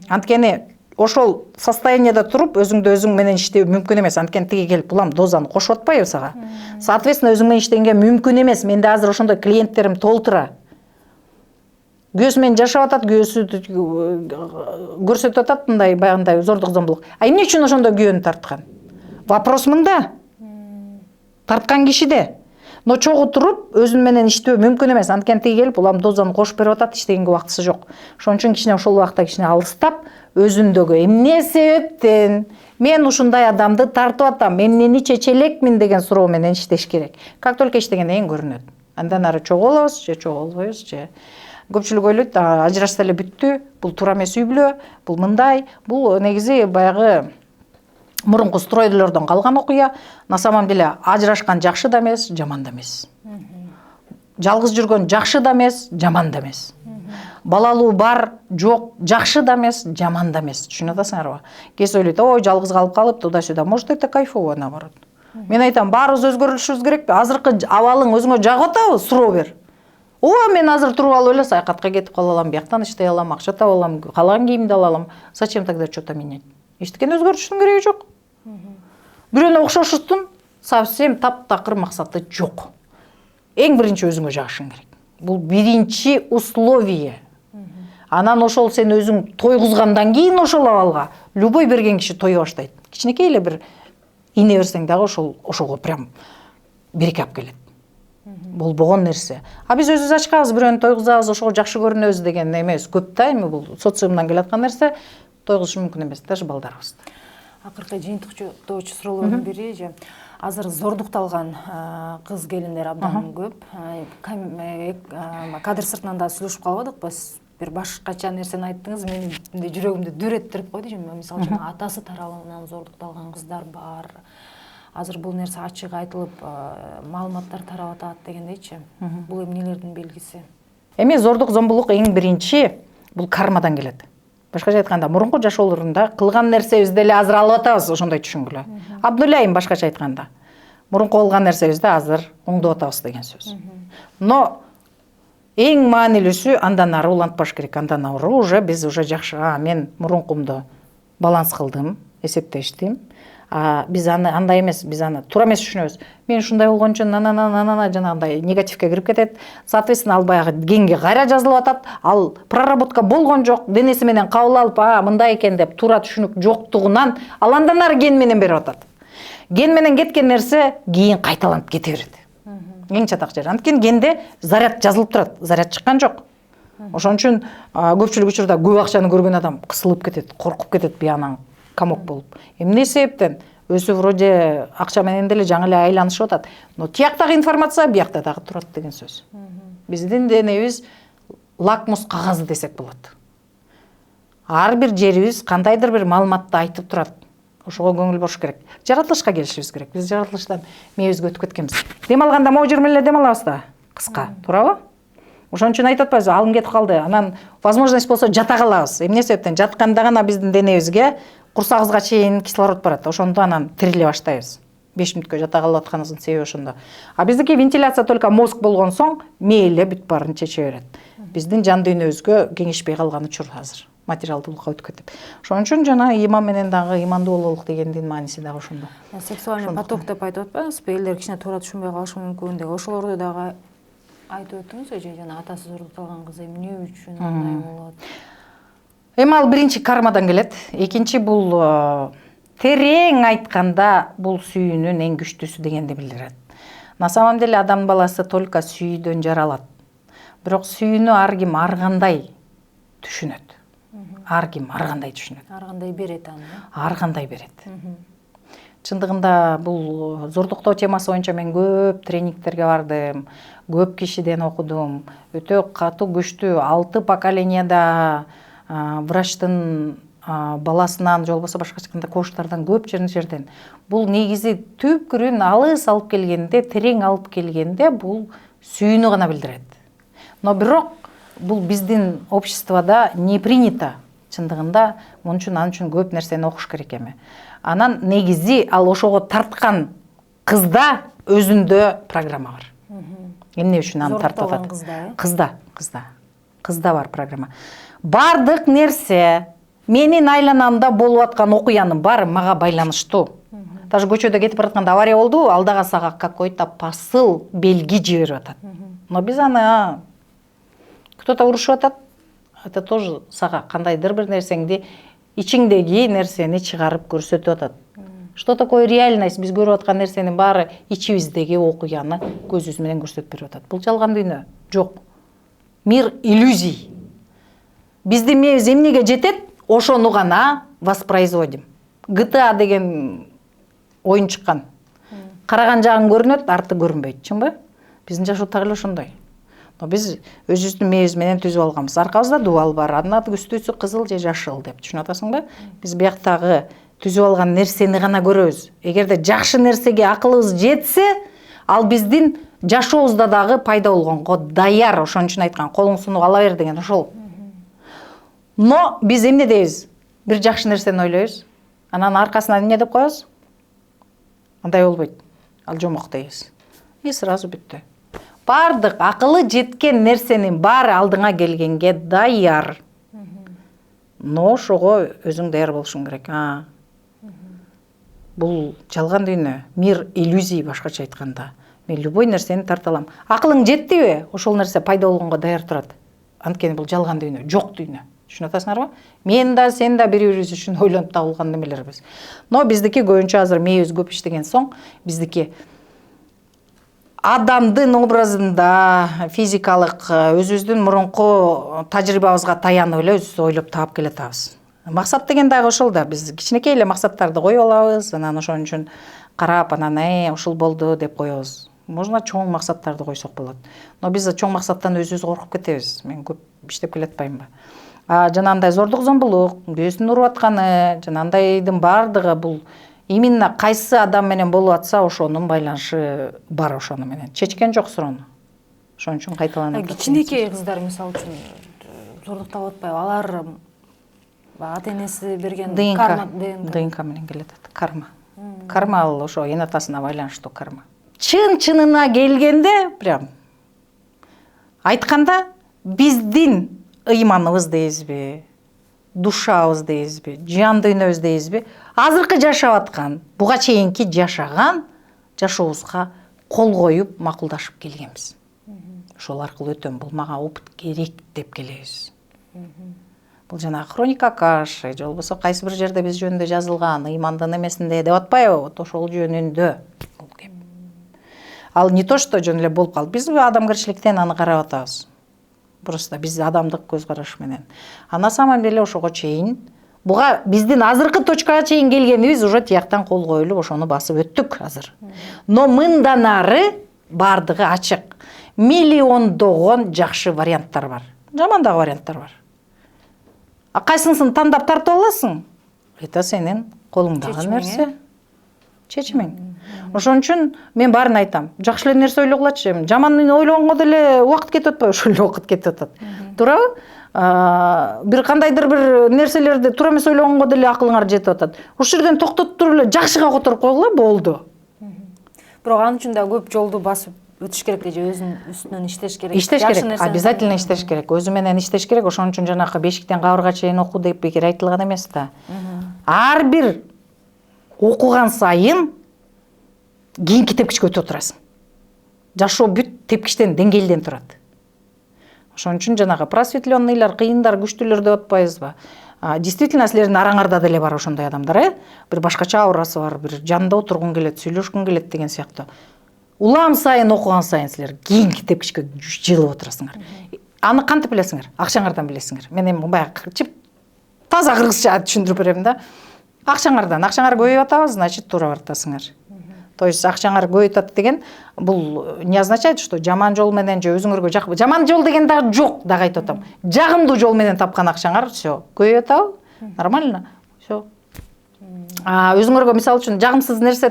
Анткени ошол состояниеде туруп, өзүңдү өзүң менен иштөө мүмкүн эмес. Анткени тиги келип, улам дозаны кошуп атпайбы сага? Соответственно, өзүң менен иштегенге мүмкүн эмес. Менде азыр ошондой клиенттерим толтура. Күйөөсү менен жашап атат, күйөөсү көрсөтүп атат, мындай баягындай зордук, зомбулук. А эмне үчүн ошондой күйөөнү тарткан? Вопрос мында. Тарткан кишиде. Но чогуу туруп, өзүм менен иштөө мүмкүн эмес. Анткени тиги келип, улам дозаны кошуп берип атат, иштегенге убактысы жок. Ошон үчүн кичине ошол убакта кичине алыстап, өзүндөгү эмне себептен мен ушундай адамды тартып атам, мен эмнени чече элекмин деген суроо менен иштеш керек. Как только иштегенден кийин көрүнөт. Андан ары чогулабыз, же чогулбойбуз, же көпчүлүк ойлойт, ажырашса эле бүттү, бул туура эмес үй бүлө, бул мындай, бул негизи баягы мурунку стройдулордон калган окуя. На самом деле ажырашкан жакшы да эмес, жаман да эмес. Жалгыз жүргөн жакшы да эмес, жаман да эмес. Балалуу бар, жок, жакшы да эмес, жаман да эмес. Түшүнүп атасыңарбы? Кез ойлойт, ой, жалгыз калып туда-сюда. Может, это кайфово, наоборот. Мен айтам, баарыбыз өзгөрүшүбүз керекпи? Азыркы абалың өзүңө жагып атабы? Суроо бер. Ооба, мен азыр туруп алып эле саякатка кетип кала алам, бияктан иштей алам, акча таба алам, каалаган кийимди ала алам. Зачем тогда что-то менять? Эчтекен өзгөртүштүн кереги жок. Бирөөнө окшошуштун совсем таптакыр максаты жок. Эң биринчи өзүңө жагышың керек. Бул биринчи условие. Анан ошол сен өзүң тойгузгандан кийин ошол абалга любой берген киши той баштайт. Кичинекей эле бир ине берсең дагы ошого прям береке алып келет. Болбогон нерсе. А биз өзүбүз ачкабыз, бирөөнү тойгузабыз, ошого жакшы көрүнөбүз деген эмес. Көп да эми бул социумдан келаткан нерсе, тойгузуш мүмкүн эмес, даже балдарыбызды. Акыркы жыйынтыктоочу суроолордун бири же азыр зордукталган кыз келиндер абдан көп. Кадр сыртынан да сүйлөшүп калбадыкпы? Бир башкача нерсени айттыңыз, менин жүрөгүмдү дүр эттирип койду. Мисалы үчүн атасы тарабынан зордукталган кыздар бар. Азыр бул нерсе ачык айтылып, маалыматтар тарап атат дегендейчи. Бул эмнелердин белгиси? Эми зордук, зомбулук эң биринчи бул кармадан келет. Башкача айтканда, мурунку жашоолорунда кылган нерсебизди эле азыр алып атабыз, ошондой түшүнгүлө. Абдулайым башкача айтканда. Мурунку кылган нерсебизди азыр оңдоп атабыз деген сөз. Но эң маанилүүсү андан ары улантпаш керек. Андан ары уже биз уже жакшы, мен мурункумду баланс кылдым, эсептештим. Биз андай эмес, биз аны туура эмес түшүнөбүз. Мен ушундай болгон үчүн жанагындай негативке кирип кетет. Соответственно, ал баягы генге кайра жазылып атат. Ал проработка болгон жок, денеси менен кабыл алып, мындай экен деп туура түшүнүк жоктугунан ал андан ары ген менен берип атат. Ген менен кеткен нерсе кийин кайталанып кете берет. Эң чатак жери. Анткени генде заряд жазылып турат, заряд чыккан жок. Ошон үчүн көпчүлүк учурда көп акчаны көргөн адам кысылып кетет, коркуп кетет биянан комок болуп. Эмне себептен? Өзү вроде акча менен деле жаңы эле айланышып атат. Но тияктагы информация биякта дагы турат деген сөз. Биздин денебиз лакмус кагазы десек болот. Ар бир жерибиз кандайдыр бир маалыматты айтып турат. Ошого көңүл буруш керек. Жаратылышка келишибиз керек. Биз жаратылыштан мээбизге өтүп кеткенбиз. Дем алганда могу жер менен эле дем алабыз да, кыска, туурабы? Ошон үчүн айтып атпайбызбы, алым кетип калды. Анан возможность болсо жата калабыз. Эмне себептен? Жатканда гана биздин денебизге курсагыбызга чейин кислород барат. Ошондо анан тириле баштайбыз. 5 мүнөткө жата калып атканыбыздын себеби ошондо. А биздики вентиляция только мозг болгон соң мейли бүт баарын чече берет. Биздин жан дүйнөбүзгө кеңешпей калган учур азыр. Материалдуулукка өтүп кетип. Ошон үчүн жана иман менен дагы имандуу бололук дегендин мааниси дагы ошондо. Сексуальный поток деп айтып атпайсызбы? Элдер кичине туура түшүнбөй калышы мүмкүн деп. Ошолорду дагы айтып өттүңүз, же жана атасы зордукталган кыз эмне үчүн андай болот? Эми ал биринчи кармадан келет. Экинчи бул терең айтканда бул сүйүүнүн эң күчтүүсү дегенди билдирет. На самом деле адам баласы только сүйүүдөн жаралат. Бирок сүйүүнү ар ким ар кандай түшүнөт. Ар ким ар кандай түшүнөт. Ар кандай берет аны? Ар кандай берет. Чындыгында бул зордуктоо темасы боюнча мен көп тренингтерге бардым, көп кишиден окудум. Өтө катуу күчтүү 6 поколенияда врачтын баласынан, же болбосо башка айтканда коштардан көп жерден. Бул негизи түпкүрүн алыс алып келгенде, терең алып келгенде бул сүйүүнү гана билдирет. Но бирок бул биздин обществода не принято. Чындыгында мун үчүн ан үчүн көп нерсени окуш керек эми. Анан негизи ал ошого тарткан кызда өзүндө программа бар. Эмне үчүн аны тартып атат? Кызда бар программа. Бардык нерсе менин айланамда болуп аткан окуянын баары мага байланыштуу. Даже көчөдө кетип баратканда авария болду, алдага сага какой-то посыл, белги жиберип атат. Но биз аны кто-то урушуп атат, это тоже сага кандайдыр бир нерсеңди, ичиңдеги нерсени чыгарып көрсөтүп атат. Что такое реальность? Биз көрүп аткан нерсенин баары ичибиздеги окуяны көзүбүз менен көрсөтүп берип атат. Бул жалган дүйнө жок. Мир иллюзий. Биздин мээбиз эмнеге жетет? Ошону гана воспроизводим. GTA деген оюн чыккан. Караган жагың көрүнөт, арты көрүнбөйт, чынбы? Биздин жашоо так эле ошондой. Но биз өзүбүздүн мээбиз менен түзүп алганбыз. Аркабызда дуал бар, анын күстүүсү кызыл же жашыл деп. Түшүнүп атасыңбы? Биз бияктагы түзүп алган нерсени гана көрөбүз. Эгерде жакшы нерсеге акылыбыз жетсе, ал биздин жашообузда дагы пайда болгонго даяр. Ошон үчүн айткан, колуң сунуп ала бер деген ошол. Но биз эмне дейбиз? Бир жакшы нерсени ойлойбуз. Анан аркасынан эмне деп коебуз? Андай болбойт. Ал жомок дейбиз. И сразу бүттү. Бардык акылы жеткен нерсенин баары алдыңа келгенге даяр. Но ошого өзүң даяр болушуң керек. Бул жалган дүйнө, мир иллюзий башкача айтканда. Мен любой нерсени тарта алам. Акылың жеттиби? Ошол нерсе пайда болгонго даяр турат. Анткени бул жалган дүйнө, жок дүйнө. Түшүнүп атасыңарбы? Мен да, сен да бири-бирибиз үчүн ойлонуп табылган немелербиз. Но биздики көбүнчө азыр мээбиз көп иштеген соң, биздики адамдын образында физикалык өзүбүздүн мурунку тажрыйбабызга таянып эле өзүбүз ойлоп таап келатабыз. Максат деген дагы ошол да. Биз кичинекей эле максаттарды коюп алабыз, анан ошон үчүн карап, анан ушул болду деп коебуз. Можно чоң максаттарды койсок болот. Но биз чоң максаттан өзүбүз коркуп кетебиз. Мен көп иштеп келатпаймынбы? Жанагындай зордук зомбулук, күйөөсүн уруп атканы, жанагындайдын баардыгы бул именно кайсы адам менен болуп атса, ошонун байланышы бар ошону менен. Чечкен жок суроону. Ошон үчүн кайталанат. Кичинекей кыздар мисалы үчүн зордуктап атпайбы? Алар ата-энеси берген карма ДНК менен келет. Карма ал ошо эн атасына байланыштуу карма. Чын-чынына келгенде, прям айтканда биздин ыйманыбыз дейбизби, душабыз дейбизби, жан дүйнөбүз дейбизби, азыркы жашап аткан, буга чейинки жашаган жашообузга кол коюп макулдашып келгенбиз. Ошол аркылуу өтөм, бул мага опыт керек деп келебиз. Бул жана хроника каши, же болбосо кайсы бир жерде биз жөнүндө жазылган, ыймандын эмесинде деп атпайбы? Вот ошол жөнүндө бул кеп. Ал не то, что жөн эле болуп калды. Биз адамгерчиликтен аны карап атабыз. просто биз адамдык көз караш менен. А на самом деле ошого чейин буга биздин азыркы точкага чейин келгенибиз уже тияктан кол коюлуп ошону басып өттүк азыр. Но мындан ары бардыгы ачык. Миллиондогон жакшы варианттар бар. Жаман дагы варианттар бар. А кайсысын тандап тартып аласың? Это сенин колуңдагы нерсе. Чечимиң. Ошон үчүн мен баарын айтам. Жакшы эле нерсе ойлогулачы. Жаман ойлогонго деле убакыт кетип атпайбы? Ошол эле убакыт кетип атат. Туурабы? Бир кандайдыр бир нерселерди туура эмес ойлогонго деле акылыңар жетип атат. Ошол жерден токтотуп туруп эле жакшыга которуп койгула, болду. Бирок анын үчүн да көп жолду басып өтүш керек же, өзүнүн үстүнөн иштеш керек. Иштеш керек, обязательно иштеш керек. Өзү менен иштеш керек. Ошон үчүн жанагы бешиктен кабырга чейин оку деп бекер айтылган эмес да. Ар бир окуган сайын кийинки тепкичке өтүп отурасың. Жашоо бүт тепкичтен, деңгээлден турат. Ошон үчүн жанагы просветленныйлар, кыйындар, күчтүүлөр деп атпайбызбы? Действительно силердин араңарда деле бар ошондой адамдар, бир башкача аурасы бар, бир жанында отургун келет, сүйлөшкүн келет деген сыяктуу. Улам сайын окуган сайын силер кийинки тепкичке жылып отурасыңар. Аны кантип билесиңер? Акчаңардан билесиңер. Мен эми баягы таза кыргызча түшүндүрүп берем да. Акчаңар көбөйүп атабы, значит туура баратасыңар. То есть акчаңар көбөйүп атат деген бул не означает, что жаман жол менен же өзүңөргө жаман жол деген дагы жок, дагы айтып атам. Жагымдуу жол менен тапкан акчаңар все көбөйүп атабы? Нормально. Все. Өзүңөргө мисалы үчүн жагымсыз нерсе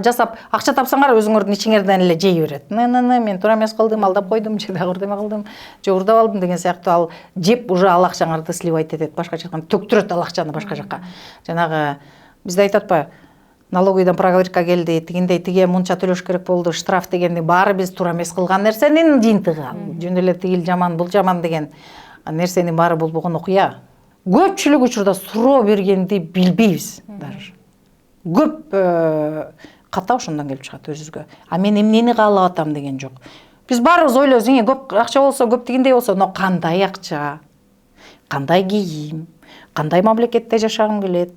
жасап акча тапсаңар, өзүңөрдүн ичиңерден эле жей берет. Мен туура эмес кылдым, алдап койдум, же дагы бирдеме кылдым, же урдап алдым деген сыяктуу ал жеп уже ал акчаңарды сливать этет, башкача айтканда төктүрөт ал акчаны башка жакка. Жанагы бизде айтат атпайбы? Налоговыйдан проверка келди, тигиндей тиге мынча төлөш керек болду, штраф дегенди баары биз туура эмес кылган нерсенин жыйынтыгы. Жөн эле тигил жаман, бул жаман деген нерсенин баары болбогон окуя. Көпчүлүк учурда суроо бергенди билбейбиз даже. Көп ката ошондон келип чыгат өзүбүзгө. А мен эмнени каалап атам деген жок. Биз баарыбыз ойлойбуз, көп акча болсо, көп тигиндей болсо, но кандай акча, кандай кийим, кандай мамлекетте жашагым келет,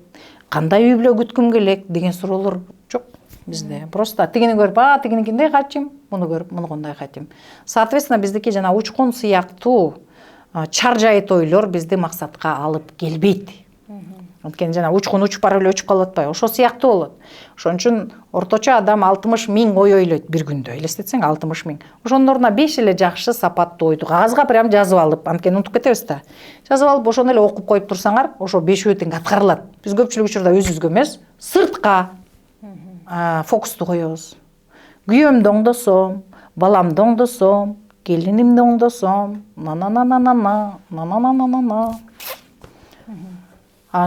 кандай үй бүлө күткүм келет деген суроолор жок бизде. Просто тигини көрүп, тигиникиндей качым, муну көрүп, мунукундай качым. Соответственно, биздики жана учкун сыяктуу чаржайыт ойлор бизди максатка алып келбейт. Анткени жана учкун учуп барып эле өчүп калып атпайбы? Ошо сыяктуу болот. Ошон үчүн орточо адам 60 000 ой ойлойт бир күндө. Элестетсең 60 000. Ошонун ордуна 5 эле жакшы сапаттуу ойду кагазга прям жазып алып, анткени унутуп кетебиз да. Жазып алып ошону эле окуп коюп турсаңар, ошо 5 тең аткарылат. Биз көпчүлүк учурда өзүбүзгө эмес, сыртка фокусту коебуз. Күйөөмдү оңдосом, баламды оңдосом, келинимди оңдосом,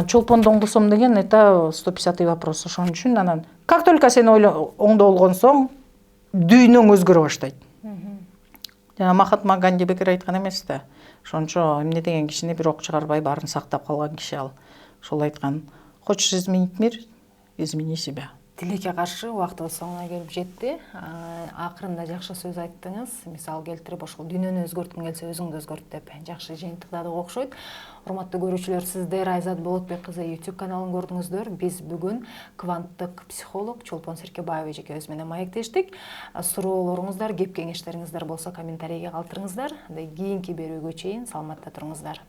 чолпонду оңдосом деген это 150-й вопрос. Ошон үчүн анан как только сен оңдоп болгон соң дүйнөң өзгөрө баштайт. Жана Махатма Ганди бекер айткан эмес да. Ошончо эмне деген кишини бир ок чыгарбай баарын сактап калган киши ал. Ошол айткан: "Хочешь изменить мир? Измени себя". Тилекке каршы убактыбыз соңуна келип жетти. Акырында жакшы сөз айттыңыз. Мисал келтирип, ошол дүйнөнү өзгөрткүң келсе өзүңдү өзгөрт деп жакшы жыйынтыктадык окшойт. Урматтуу көрүүчүлөр, сиздер Айзат Болотбек кызы YouTube каналын көрдүңүздөр. Биз бүгүн кванттык психолог Чолпон Серкебаева жекебиз менен маектештик. Суроолоруңуздар, кеп кеңештериңиздер болсо комментарийге калтырыңыздар. Кийинки берүүгө чейин саламатта туруңуздар.